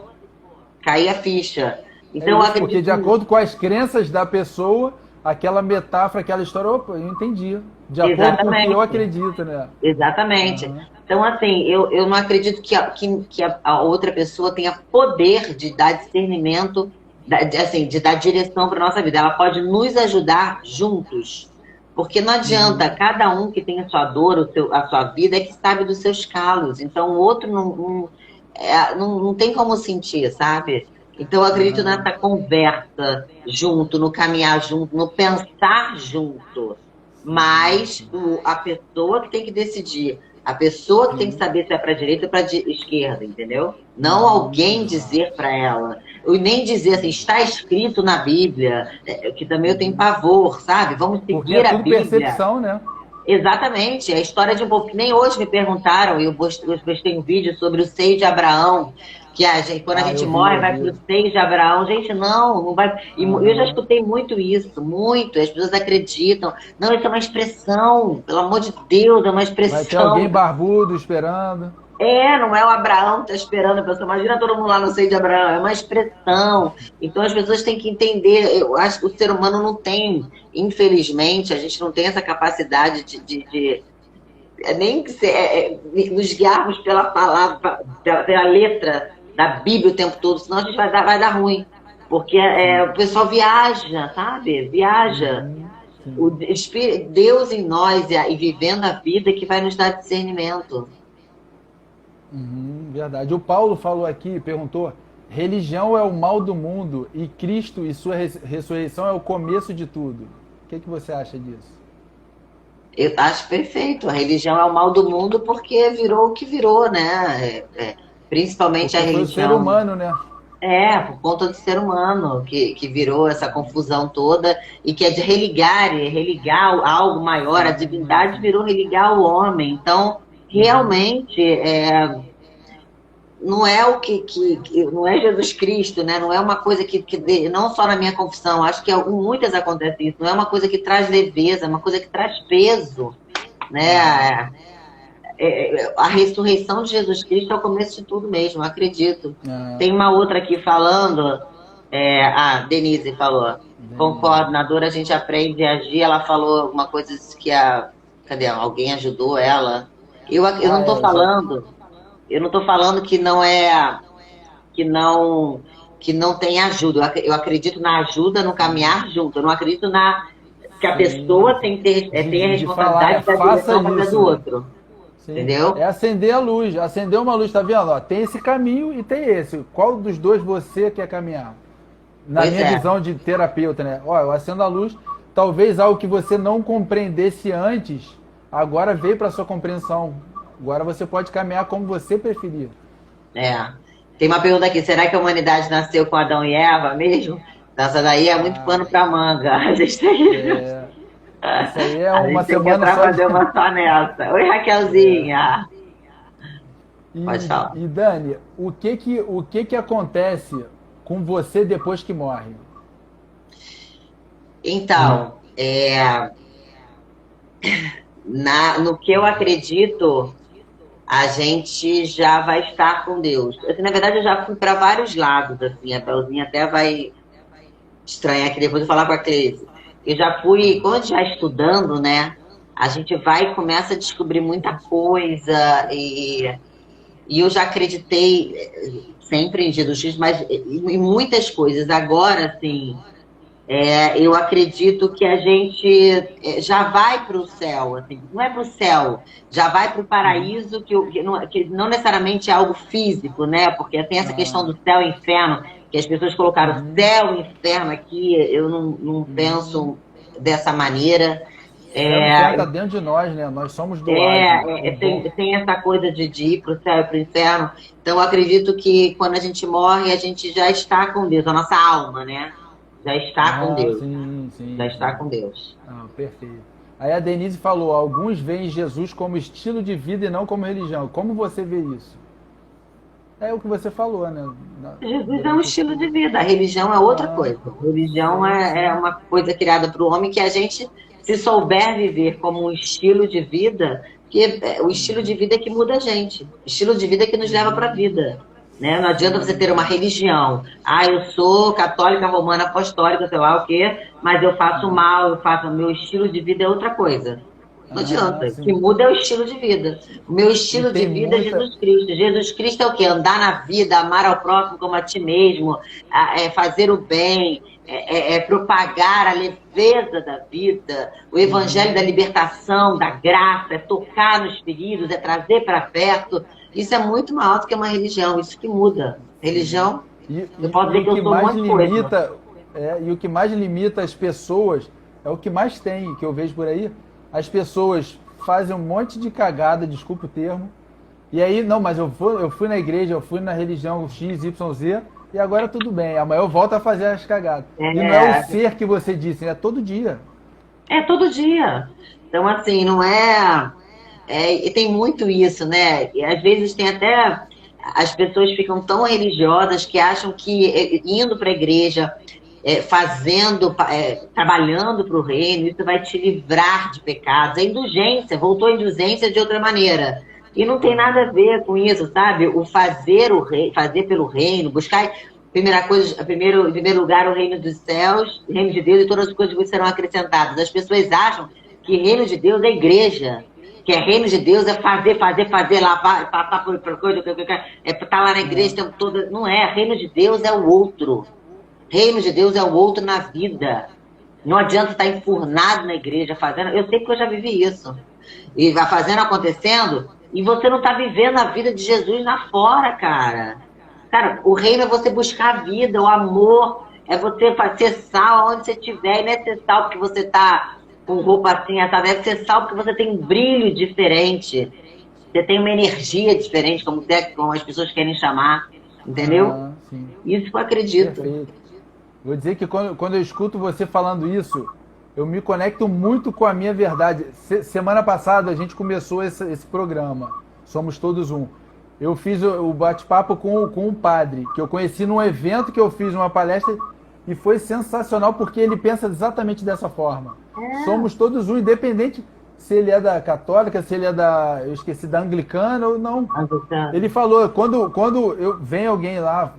S3: cair a ficha. Então,
S1: isso, porque de acordo com as crenças da pessoa, aquela metáfora, aquela história, opa, eu entendi. De acordo com o que eu acredito, né?
S3: Exatamente. Então, assim, eu não acredito que a outra pessoa tenha poder de dar discernimento, de dar direção para a nossa vida. Ela pode nos ajudar juntos. Porque não adianta, cada um que tem a sua dor, a sua vida, é que sabe dos seus calos. Então, o outro não tem como sentir, sabe? Então, eu acredito nessa conversa junto, no caminhar junto, no pensar junto. Mas a pessoa que tem que decidir, a pessoa que tem que saber se é para direita ou para esquerda, entendeu? Não alguém dizer para ela. Ou nem dizer assim, está escrito na Bíblia, que também eu tenho pavor, sabe? Vamos seguir a Bíblia.
S1: Percepção, né?
S3: Exatamente. A história de um povo que nem hoje me perguntaram, eu postei um vídeo sobre o seio de Abraão, que quando a gente morre, vai pro seio de Abraão. Gente, não vai. E eu já escutei muito isso, muito. As pessoas acreditam. Não, isso é uma expressão, pelo amor de Deus, é uma expressão.
S1: Vai ter alguém barbudo esperando.
S3: Não é o Abraão que está esperando a pessoa. Imagina todo mundo lá no seio de Abraão. É uma expressão. Então as pessoas têm que entender. Eu acho que o ser humano não tem, infelizmente, a gente não tem essa capacidade de nem nos guiarmos pela palavra, pela letra da Bíblia o tempo todo, senão a gente vai dar ruim. Porque o pessoal viaja, sabe? Viaja. O Deus em nós e vivendo a vida que vai nos dar discernimento.
S1: Verdade. O Paulo falou aqui, perguntou: religião é o mal do mundo e Cristo e sua ressurreição é o começo de tudo. O que você acha disso?
S3: Eu acho perfeito. A religião é o mal do mundo porque virou o que virou, né? Principalmente porque a religião.
S1: Foi o ser humano, né?
S3: Por conta do ser humano que virou essa confusão toda e que é de religar algo maior. A divindade virou religar o homem. Então, realmente, não é o não é Jesus Cristo, né? Não é uma coisa não só na minha confissão, acho que muitas acontecem isso, não é uma coisa que traz leveza, é uma coisa que traz peso, né? A ressurreição de Jesus Cristo é o começo de tudo mesmo, eu acredito. Tem uma outra aqui falando, a Denise falou, concordo, na dor a gente aprende a agir. Ela falou alguma coisa que cadê? Alguém ajudou ela. Eu não estou falando... Eu não estou falando que não tem ajuda. Eu acredito na ajuda, no caminhar junto. Eu não acredito que a pessoa tem a responsabilidade da direção para do outro. Sim. Entendeu?
S1: É acender a luz. Acender uma luz, tá vendo? Ó, tem esse caminho e tem esse. Qual dos dois você quer caminhar? Na minha visão de terapeuta, né? Ó, eu acendo a luz. Talvez algo que você não compreendesse antes, agora veio para sua compreensão. Agora você pode caminhar como você preferir.
S3: Tem uma pergunta aqui. Será que a humanidade nasceu com Adão e Eva mesmo? Essa daí é muito pano pra manga. A gente tem...
S1: Isso aí é uma semana só.
S3: Fazer uma só nessa. Oi, Raquelzinha. Pode falar.
S1: E Dani, o que acontece com você depois que morre?
S3: Então, no que eu acredito, a gente já vai estar com Deus. Assim, na verdade, eu já fui para vários lados, assim, a Belzinha até vai estranhar aqui depois de falar com a Cleise. eu já fui, quando já estudando, né? A gente vai e começa a descobrir muita coisa e eu já acreditei sempre em Jesus Cristo, mas em muitas coisas. Agora, assim, eu acredito que a gente já vai para o céu, assim, não é para o céu, já vai para o paraíso, que não necessariamente é algo físico, né? Porque tem essa questão do céu e inferno, que as pessoas colocaram céu e inferno aqui, eu não penso dessa maneira.
S1: O inferno está dentro de nós, né? Nós somos doados.
S3: Tem essa coisa de ir para o céu e para o inferno. Então, eu acredito que quando a gente morre, a gente já está com Deus, a nossa alma, né? Já está com Deus.
S1: Sim,
S3: já está com Deus.
S1: Perfeito. Aí a Denise falou, alguns veem Jesus como estilo de vida e não como religião. Como você vê isso? É o que você falou, né?
S3: Jesus é um estilo de vida, a religião é outra coisa. A religião é uma coisa criada para o homem que a gente, se souber viver como um estilo de vida, que o estilo de vida é que muda a gente. O estilo de vida é que nos leva para a vida. Né? Não adianta você ter uma religião. Eu sou católica, romana, apostólica, sei lá o quê, mas eu faço mal, o meu estilo de vida é outra coisa. Não adianta. O que muda é o estilo de vida. O meu estilo de vida é Jesus Cristo. Jesus Cristo é o quê? Andar na vida, amar ao próximo como a ti mesmo, fazer o bem, propagar a leveza da vida, o evangelho da libertação, da graça, é tocar nos feridos, é trazer para perto. Isso é muito maior do que uma religião, isso que muda. Religião, eu posso dizer que eu sou um monte de coisa.
S1: E o que mais limita as pessoas, é o que mais tem, que eu vejo por aí, as pessoas fazem um monte de cagada, desculpa o termo, e aí, não, mas eu fui na igreja, eu fui na religião X, Y, Z, e agora tudo bem, amanhã eu volto a fazer as cagadas. E não é o ser que você disse, é todo dia.
S3: É todo dia. Então, assim, não é... E tem muito isso, né? E às vezes tem até... As pessoas ficam tão religiosas que acham que indo para a igreja, trabalhando para o reino, isso vai te livrar de pecados. É indulgência, voltou a indulgência de outra maneira. E não tem nada a ver com isso, sabe? O fazer pelo reino, buscar, primeira coisa, em primeiro lugar, o reino dos céus, o reino de Deus, e todas as coisas que serão acrescentadas. As pessoas acham que reino de Deus é igreja. Que reino de Deus é fazer, lavar, passar por coisa, estar lá na igreja o tempo todo. Não é, reino de Deus é o outro. Reino de Deus é o outro na vida. Não adianta estar enfurnado na igreja fazendo. Eu sei porque eu já vivi isso. E vai fazendo, acontecendo, e você não está vivendo a vida de Jesus lá fora, cara. Cara, o reino é você buscar a vida, o amor, é você ser sal onde você estiver, e não é ser sal porque você está com roupa assim, deve ser sal porque você tem um brilho diferente, você tem uma energia diferente, como as pessoas querem chamar, entendeu? Isso eu acredito.
S1: Perfeito. Vou dizer que quando eu escuto você falando isso, eu me conecto muito com a minha verdade. Semana passada a gente começou esse programa, Somos Todos Um. Eu fiz o bate-papo com um padre, que eu conheci num evento que eu fiz, uma palestra, e foi sensacional porque ele pensa exatamente dessa forma. Somos todos um, independente se ele é da católica, se ele é eu esqueci, da anglicana ou não. Ele falou, quando vem alguém lá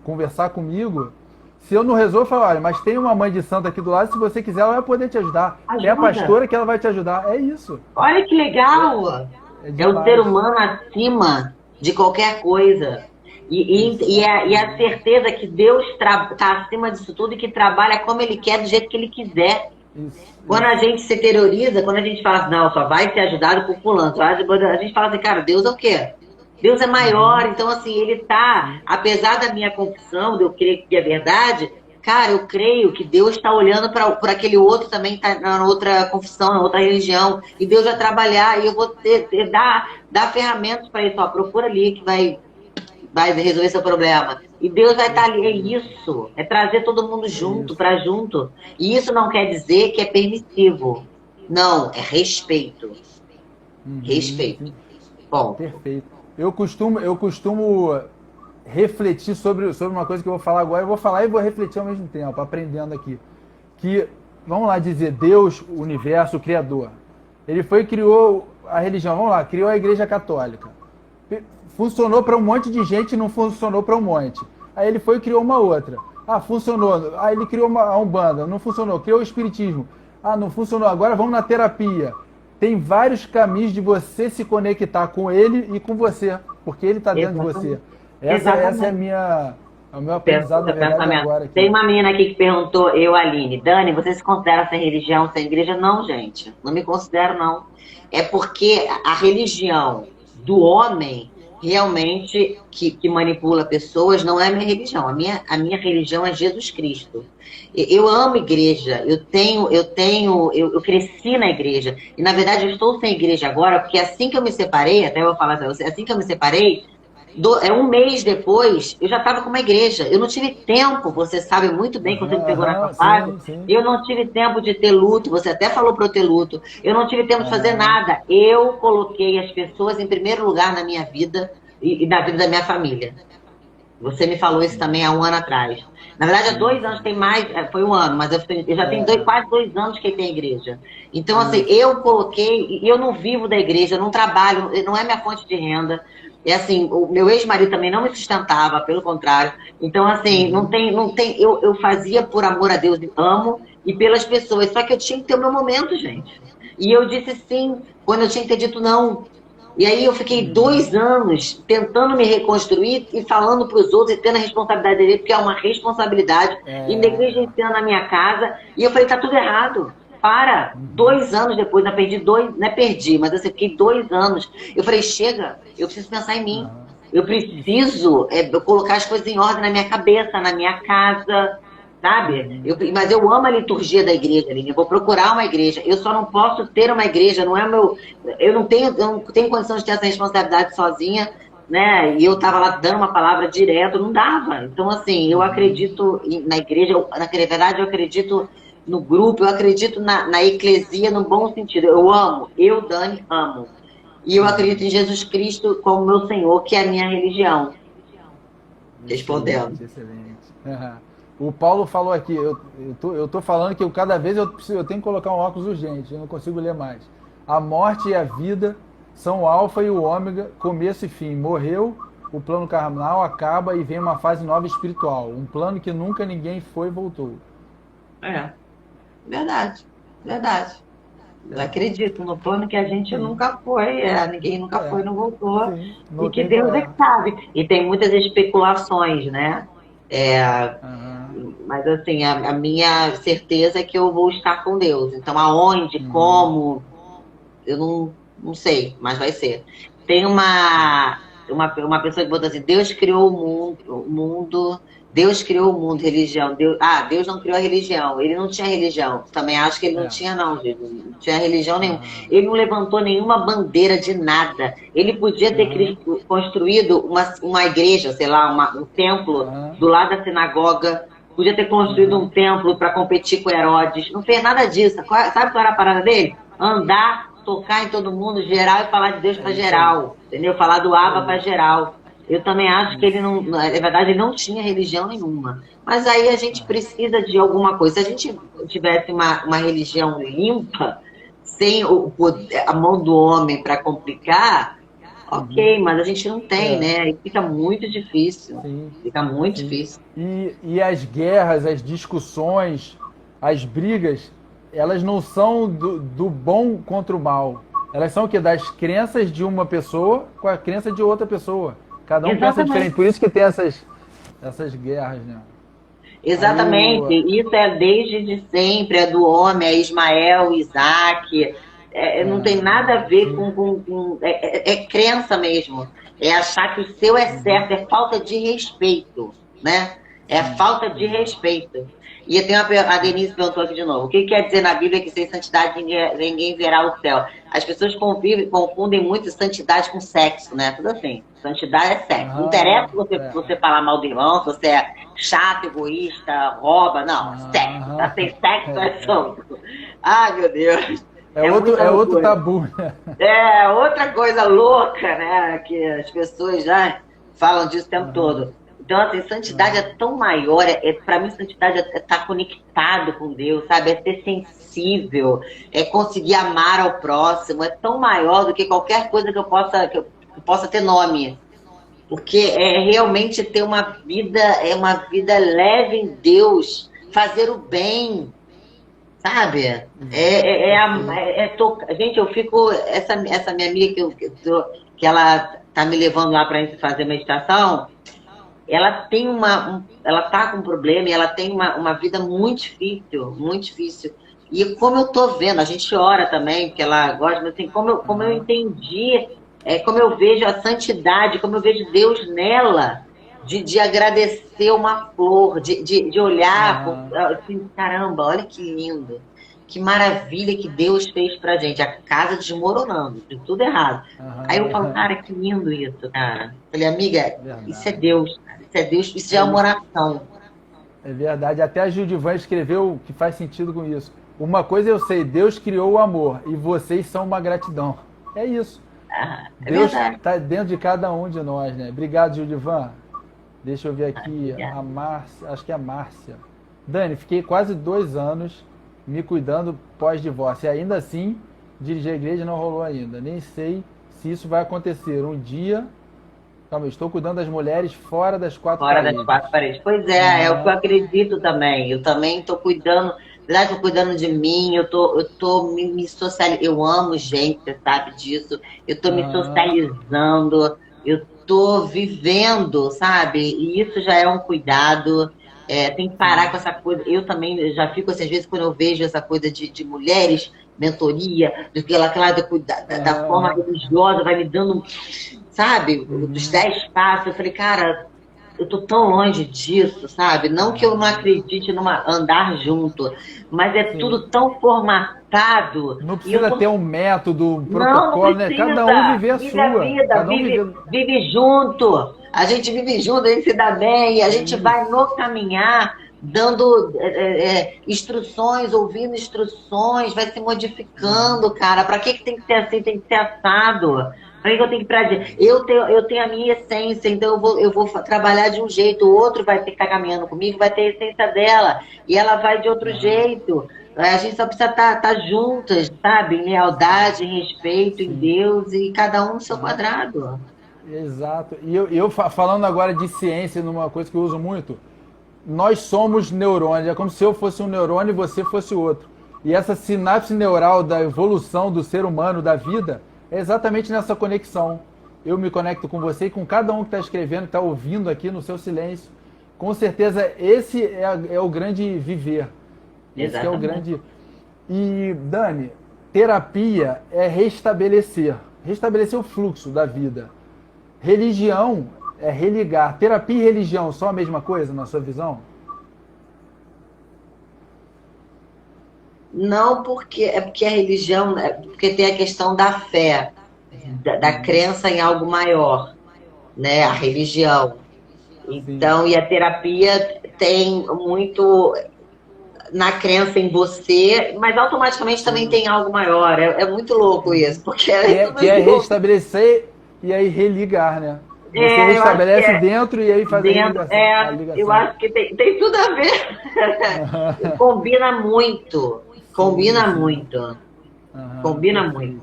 S1: conversar comigo, se eu não resolvo, eu falo, olha, mas tem uma mãe de santo aqui do lado, se você quiser, ela vai poder te ajudar. Tem a pastora que ela vai te ajudar. É isso.
S3: Olha que legal! É o ser humano acima de qualquer coisa. E a certeza que Deus está acima disso tudo e que trabalha como Ele quer, do jeito que Ele quiser. Isso. Quando a gente se terroriza, quando a gente fala assim, não, só vai ser ajudado por fulano, a gente fala assim, cara, Deus é o quê? Deus é maior, então assim, Ele tá, apesar da minha confissão, de eu crer que é verdade, cara, eu creio que Deus está olhando para aquele outro também, tá na outra confissão, na outra religião, e Deus vai trabalhar, e eu vou dar ferramentas para isso, ó, procura ali que vai resolver seu problema. E Deus vai estar ali, é isso, é trazer todo mundo junto, para junto. E isso não quer dizer que é permissivo. Não, é respeito. Respeito. Bom.
S1: Perfeito. Eu costumo refletir sobre uma coisa que eu vou falar agora. Eu vou falar e vou refletir ao mesmo tempo, aprendendo aqui. Que, vamos lá dizer, Deus, o universo, o Criador. Ele criou a religião, vamos lá, criou a Igreja Católica. Funcionou para um monte de gente e não funcionou para um monte. Aí ele criou uma outra. Ah, funcionou. Ah, ele criou a Umbanda, não funcionou. Criou o Espiritismo. Ah, não funcionou. Agora vamos na terapia. Tem vários caminhos de você se conectar com ele e com você, porque ele está dentro de você. Essa é o meu aprendizado, na verdade, agora. Aqui.
S3: Tem uma menina aqui que perguntou, Aline, Dani, você se considera sem religião, sem igreja? Não, gente, não me considero, não. É porque a religião do homem realmente que manipula pessoas não é a minha religião. A minha religião é Jesus Cristo. Eu amo igreja, eu cresci na igreja. E, na verdade, eu estou sem igreja agora, porque assim que eu me separei, até eu vou falar pra você, assim que eu me separei, um mês depois, eu já estava com uma igreja. Eu não tive tempo, você sabe muito bem, quando você me pegou nessa fase, eu não tive tempo de ter luto, você até falou para eu ter luto. Eu não tive tempo de fazer nada. Eu coloquei as pessoas em primeiro lugar na minha vida e na vida da minha família. Você me falou isso também há um ano atrás. Na verdade, há 2 anos, tem mais, foi um ano, mas eu já tenho quase 2 anos que tem igreja. Então, assim, eu coloquei, e eu não vivo da igreja, eu não trabalho, não é minha fonte de renda. É assim, o meu ex-marido também não me sustentava, pelo contrário. Então, assim, eu fazia por amor a Deus, amo, e pelas pessoas. Só que eu tinha que ter o meu momento, gente. E eu disse sim, quando eu tinha que ter dito não. E aí eu fiquei 2 anos tentando me reconstruir e falando para os outros e tendo a responsabilidade dele, porque é uma responsabilidade, e negligenciando a minha casa. E eu falei, tá tudo errado. Para. 2 anos depois, eu perdi 2, não é perdi, mas eu fiquei 2 anos. Eu falei, chega, eu preciso pensar em mim. Eu preciso colocar as coisas em ordem na minha cabeça, na minha casa, sabe? Mas eu amo a liturgia da igreja, Aline. Eu vou procurar uma igreja. Eu só não posso ter uma igreja, não é meu. Eu não tenho condição de ter essa responsabilidade sozinha, né? E eu estava lá dando uma palavra direto, não dava. Então, assim, eu acredito na igreja, na verdade, eu acredito no grupo, eu acredito na eclesia no bom sentido. Eu amo, Dani, amo. E eu acredito em Jesus Cristo como meu Senhor, que é a minha religião. Respondendo.
S1: Excelente. O Paulo falou aqui, eu tô falando que cada vez eu tenho que colocar um óculos urgente, eu não consigo ler mais. A morte e a vida são o alfa e o ômega, começo e fim. Morreu, o plano carnal acaba e vem uma fase nova espiritual. Um plano que nunca ninguém foi e voltou.
S3: Verdade. Eu acredito no plano que a gente nunca foi, ninguém nunca foi, não voltou. E que Deus é que sabe. E tem muitas especulações, né? Mas assim, a minha certeza é que eu vou estar com Deus. Então, aonde, como, eu não sei, mas vai ser. Tem uma pessoa que botou assim, Deus criou o mundo, Deus criou o mundo, religião. Deus não criou a religião, ele não tinha religião. Também acho que ele não tinha, não, gente. Não tinha religião nenhuma. Ele não levantou nenhuma bandeira de nada. Ele podia ter construído uma igreja, sei lá, um templo do lado da sinagoga. Podia ter construído um templo para competir com Herodes. Não fez nada disso. Sabe qual era a parada dele? Andar, tocar em todo mundo, geral, e falar de Deus para geral. Entendeu? Falar do Abba para geral. Eu também acho que ele não, na verdade, ele não tinha religião nenhuma. Mas aí a gente precisa de alguma coisa. Se a gente tivesse uma religião limpa, sem a mão do homem para complicar, ok, mas a gente não tem, né? E fica muito difícil. Fica muito difícil.
S1: E as guerras, as discussões, as brigas, elas não são do bom contra o mal. Elas são o quê? Das crenças de uma pessoa com a crença de outra pessoa. Cada um pensa diferente, por isso que tem essas guerras, né?
S3: Exatamente, isso é desde de sempre, é do homem, é Ismael, Isaac, não tem nada a ver com crença mesmo, é achar que o seu é certo, é falta de respeito, né? É falta de respeito. E tem a Denise perguntou aqui de novo, o que quer dizer na Bíblia que sem santidade ninguém verá o céu? As pessoas confundem muito santidade com sexo, né? Tudo assim, santidade é sexo. Não interessa você falar mal do irmão, se você é chato, egoísta, rouba, não, sexo. Tá sem sexo é santo. Ai, meu Deus.
S1: É outro tabu, né?
S3: É outra coisa louca, né? Que as pessoas já falam disso o tempo todo. Então, assim, santidade é tão maior, para mim, santidade é estar conectado com Deus, sabe? É ser sensível, é conseguir amar ao próximo, é tão maior do que qualquer coisa que eu possa ter nome. Porque é realmente ter uma vida leve em Deus, fazer o bem, sabe? Gente, eu fico. Essa minha amiga que ela tá me levando lá para fazer meditação, ela tem ela tá com um problema e ela tem uma vida muito difícil, muito difícil. E como eu tô vendo, a gente ora também, porque ela gosta, mas assim, como eu entendi, como eu vejo a santidade, como eu vejo Deus nela, de agradecer uma flor, de olhar, assim, caramba, olha que lindo, que maravilha que Deus fez pra gente, a casa desmoronando, de tudo errado. Aí eu falo, cara, que lindo isso, cara. Falei, amiga, isso é Deus, cara. Isso é Deus, isso já é uma oração.
S1: É verdade, até a Gildivan escreveu que faz sentido com isso. Uma coisa eu sei, Deus criou o amor e vocês são uma gratidão. É isso. Deus está dentro de cada um de nós, né? Obrigado, Gildivan. Deixa eu ver aqui, a Márcia, acho que é a Márcia. Dani, fiquei quase 2 anos me cuidando pós-divórcio. E ainda assim, dirigir a igreja não rolou ainda. Nem sei se isso vai acontecer. Um dia... Calma, eu estou cuidando das mulheres fora das 4 paredes.
S3: Fora das 4 paredes. Pois é o que eu acredito também. Eu também estou cuidando... Na verdade, estou cuidando de mim, eu tô me socializando. Eu amo gente, você sabe disso. Eu estou me socializando, eu estou vivendo, sabe? E isso já é um cuidado. Tem que parar com essa coisa. Eu também já fico, assim, às vezes, quando eu vejo essa coisa de mulheres, mentoria, da forma religiosa, vai me dando, sabe, dos 10 passos. Eu falei, cara, eu tô tão longe disso, sabe? Não que eu não acredite numa andar junto, mas tudo tão formatado.
S1: Não precisa ter um método, um protocolo, né? Cada um viver a sua.
S3: Vive junto. A gente vive junto, a gente se dá bem, a gente vai no caminhar, dando instruções, ouvindo instruções, vai se modificando, cara. Pra que tem que ser assim, tem que ser assado? Pra que eu tenho que prazer? Eu tenho a minha essência, então eu vou trabalhar de um jeito, o outro vai ter que estar caminhando comigo, vai ter a essência dela, e ela vai de outro jeito. A gente só precisa estar juntas, sabe? Em lealdade, em respeito, em Deus, e cada um no seu quadrado.
S1: Exato. E eu falando agora de ciência, numa coisa que eu uso muito, nós somos neurônios, é como se eu fosse um neurônio e você fosse outro. E essa sinapse neural da evolução do ser humano, da vida, é exatamente nessa conexão. Eu me conecto com você e com cada um que está escrevendo, que está ouvindo aqui no seu silêncio. Com certeza, esse é o grande viver. Esse é o grande... E, Dani, terapia é restabelecer o fluxo da vida. Religião é religar. Terapia e religião são a mesma coisa, na sua visão?
S3: Não, porque a religião, porque tem a questão da fé, da crença em algo maior, né? A religião. Então, e a terapia tem muito na crença em você, mas automaticamente também tem algo maior. É muito louco isso, porque
S1: que é restabelecer e aí religar, né? Você restabelece dentro e aí faz a ligação.
S3: Eu acho que tem tudo a ver. Combina muito. Combina muito. Combina muito.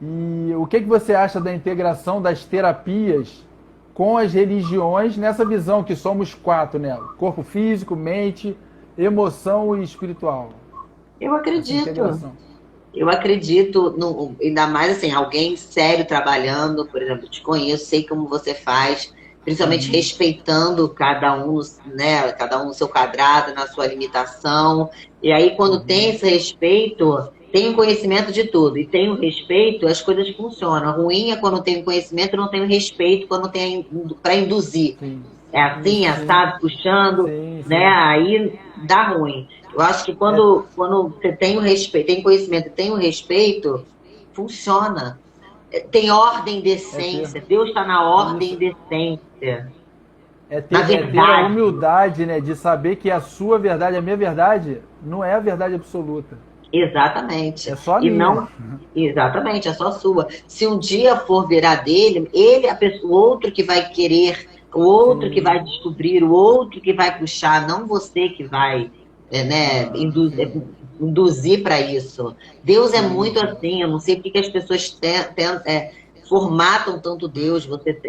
S1: E o que você acha da integração das terapias com as religiões nessa visão que somos 4, né? Corpo físico, mente, emoção e espiritual.
S3: Eu acredito. Eu acredito, ainda mais assim, alguém sério trabalhando, por exemplo, te conheço, sei como você faz, principalmente respeitando cada um, né, cada um no seu quadrado, na sua limitação. E aí, quando tem esse respeito, tem o conhecimento de tudo. E tem o respeito, as coisas funcionam. Ruim é quando tem o conhecimento, não tem o respeito quando tem para induzir. É assim, assado, puxando, né? Aí dá ruim. Eu acho que quando você tem o respeito, tem conhecimento, tem o respeito, funciona. Tem ordem de essência. Deus está na ordem de essência.
S1: Ter a humildade, né, de saber que a sua verdade, a minha verdade, não é a verdade absoluta.
S3: Exatamente.
S1: É só a minha.
S3: Exatamente, é só a sua. Se um dia for virar dele, o outro que vai querer, o outro que vai descobrir, o outro que vai puxar, não você que vai induzir para isso. Deus é muito assim, eu não sei porque as pessoas formatam tanto Deus,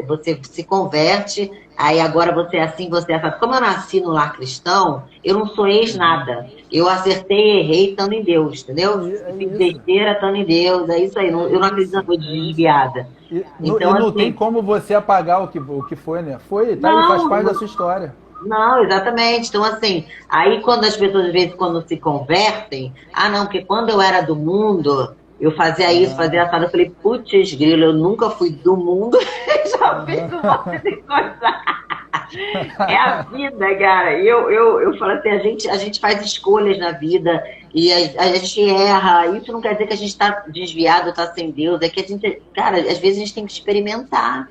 S3: você se converte, aí agora você é assim, você é assim. Como eu nasci no lar cristão, eu não sou ex-nada. Eu acertei e errei estando em Deus, entendeu?
S1: É
S3: Eu fiz
S1: isso.
S3: besteira estando em Deus, é isso aí.
S1: É
S3: Eu não acredito
S1: isso.
S3: na coisa
S1: É
S3: de
S1: isso.
S3: desviada.
S1: E
S3: Então,
S1: não tem
S3: assim,
S1: como você apagar o que foi, né? Foi, tá aí, faz
S3: não,
S1: parte da sua história.
S3: não, exatamente. Então, assim, aí quando as pessoas, às vezes, quando se convertem, não, porque quando eu era do mundo, eu fazia isso, fazia
S1: Ah,
S3: assado. Eu falei, putz, grilo, eu nunca fui do mundo, já fiz um monte
S1: aham.
S3: de coisa. É a vida, cara. Eu falo assim, a gente faz escolhas na vida e a gente erra. Isso não quer dizer que a gente está desviado, está sem Deus. É que a gente, cara, às vezes a gente tem que experimentar,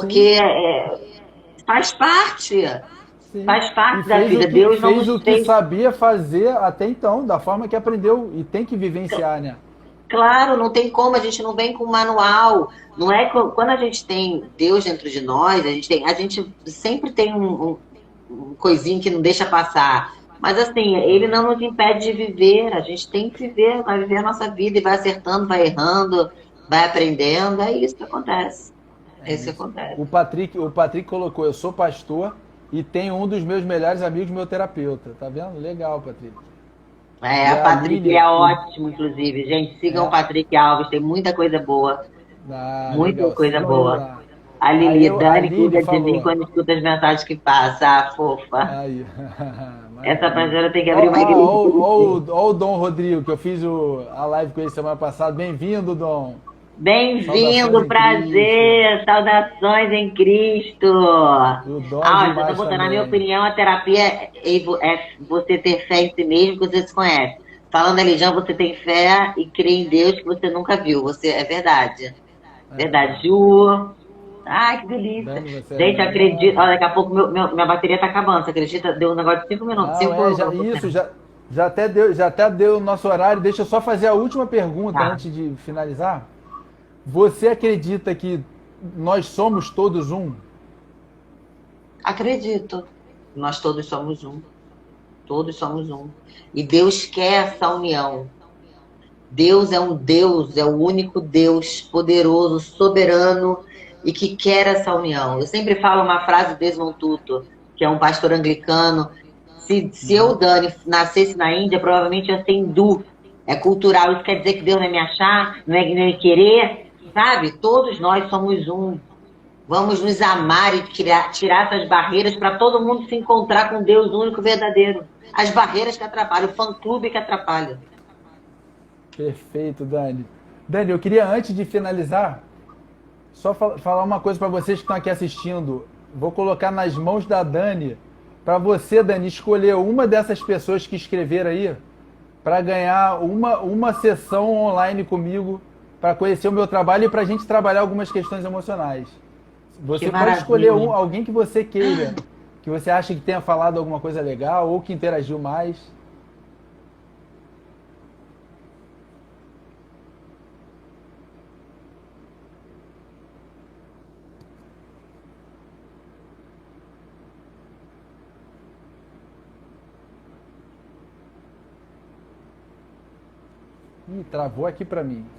S1: Sim,
S3: porque faz parte.
S1: sim.
S3: Faz
S1: E
S3: parte da vida. Deus não
S1: fez
S3: nos
S1: o que
S3: fez.
S1: sabia fazer até então, da forma que aprendeu e tem que vivenciar, né?
S3: Claro, não tem como, a gente não vem com manual. Não é quando a gente tem Deus dentro de nós, a gente sempre tem um coisinho que não deixa passar. Mas assim, ele não nos impede de viver. A gente tem que viver, vai viver a nossa vida e vai acertando, vai errando, vai aprendendo. É isso que acontece.
S1: É
S3: É isso que
S1: isso.
S3: acontece.
S1: O Patrick colocou, eu sou pastor e tenho um dos meus melhores amigos meu terapeuta. Tá vendo? Legal, Patrick.
S3: É,
S1: E
S3: a
S1: a
S3: Patrick
S1: Aline,
S3: é ótimo, inclusive. Gente, sigam o
S1: é,
S3: Patrick Alves, tem muita coisa boa. Muita
S1: legal,
S3: coisa
S1: sigam ele
S3: boa.
S1: lá.
S3: A
S1: Aí
S3: Lili,
S1: a
S3: Dani
S1: Aline
S3: cuida de mim
S1: falou,
S3: quando escuta as mensagens que passa. Ah, fofa.
S1: aí,
S3: Essa
S1: maravilha.
S3: pastora tem que abrir
S1: Ó,
S3: uma igreja de vocês.
S1: ó o Dom Rodrigo, que eu fiz a live com ele semana passada. Bem-vindo, Dom. Saudações
S3: Bem-vindo,
S1: em Cristo.
S3: prazer, saudações em Cristo.
S1: O Dom é
S3: Olha, eu tô
S1: demais
S3: botando, na minha
S1: também.
S3: opinião, a terapia é você ter fé em si mesmo que você se conhece. Falando da religião, você tem fé e crê em Deus que você nunca viu. Você, é verdade. Verdade. Ju. Ai, que delícia.
S1: Dani, você é
S3: Gente,
S1: linda.
S3: acredito. Olha, daqui a pouco minha bateria tá acabando. Você acredita? Deu um negócio de 5 minutos.
S1: Não,
S3: 5%.
S1: já até deu o nosso horário. Deixa eu só fazer a última pergunta
S3: Tá.
S1: antes de finalizar. Você acredita que nós somos todos um?
S3: Acredito. Nós todos somos um. Todos somos um. E Deus quer essa união. Deus é um Deus, é o único Deus poderoso, soberano e que quer essa união. Eu sempre falo uma frase do Desmond Tutu, que é um pastor anglicano. Se eu, Dani, nascesse na Índia, provavelmente eu ia ser hindu. É cultural. Isso quer dizer que Deus não ia me achar, não ia me querer, sabe? Todos nós somos um. Vamos nos amar e tirar essas barreiras para todo mundo se encontrar com Deus único e verdadeiro. As barreiras que atrapalham, o fã-clube que atrapalha.
S1: Perfeito, Dani. Dani, eu queria antes de finalizar, só falar uma coisa para vocês que estão aqui assistindo. Vou colocar nas mãos da Dani, para você, Dani, escolher uma dessas pessoas que escreveram aí, para ganhar uma sessão online comigo, para conhecer o meu trabalho e para a gente trabalhar algumas questões emocionais.
S3: Que
S1: Você pode escolher
S3: maravilha.
S1: alguém que você queira, que você acha que tenha falado alguma coisa legal ou que interagiu mais. Ih, travou aqui para mim.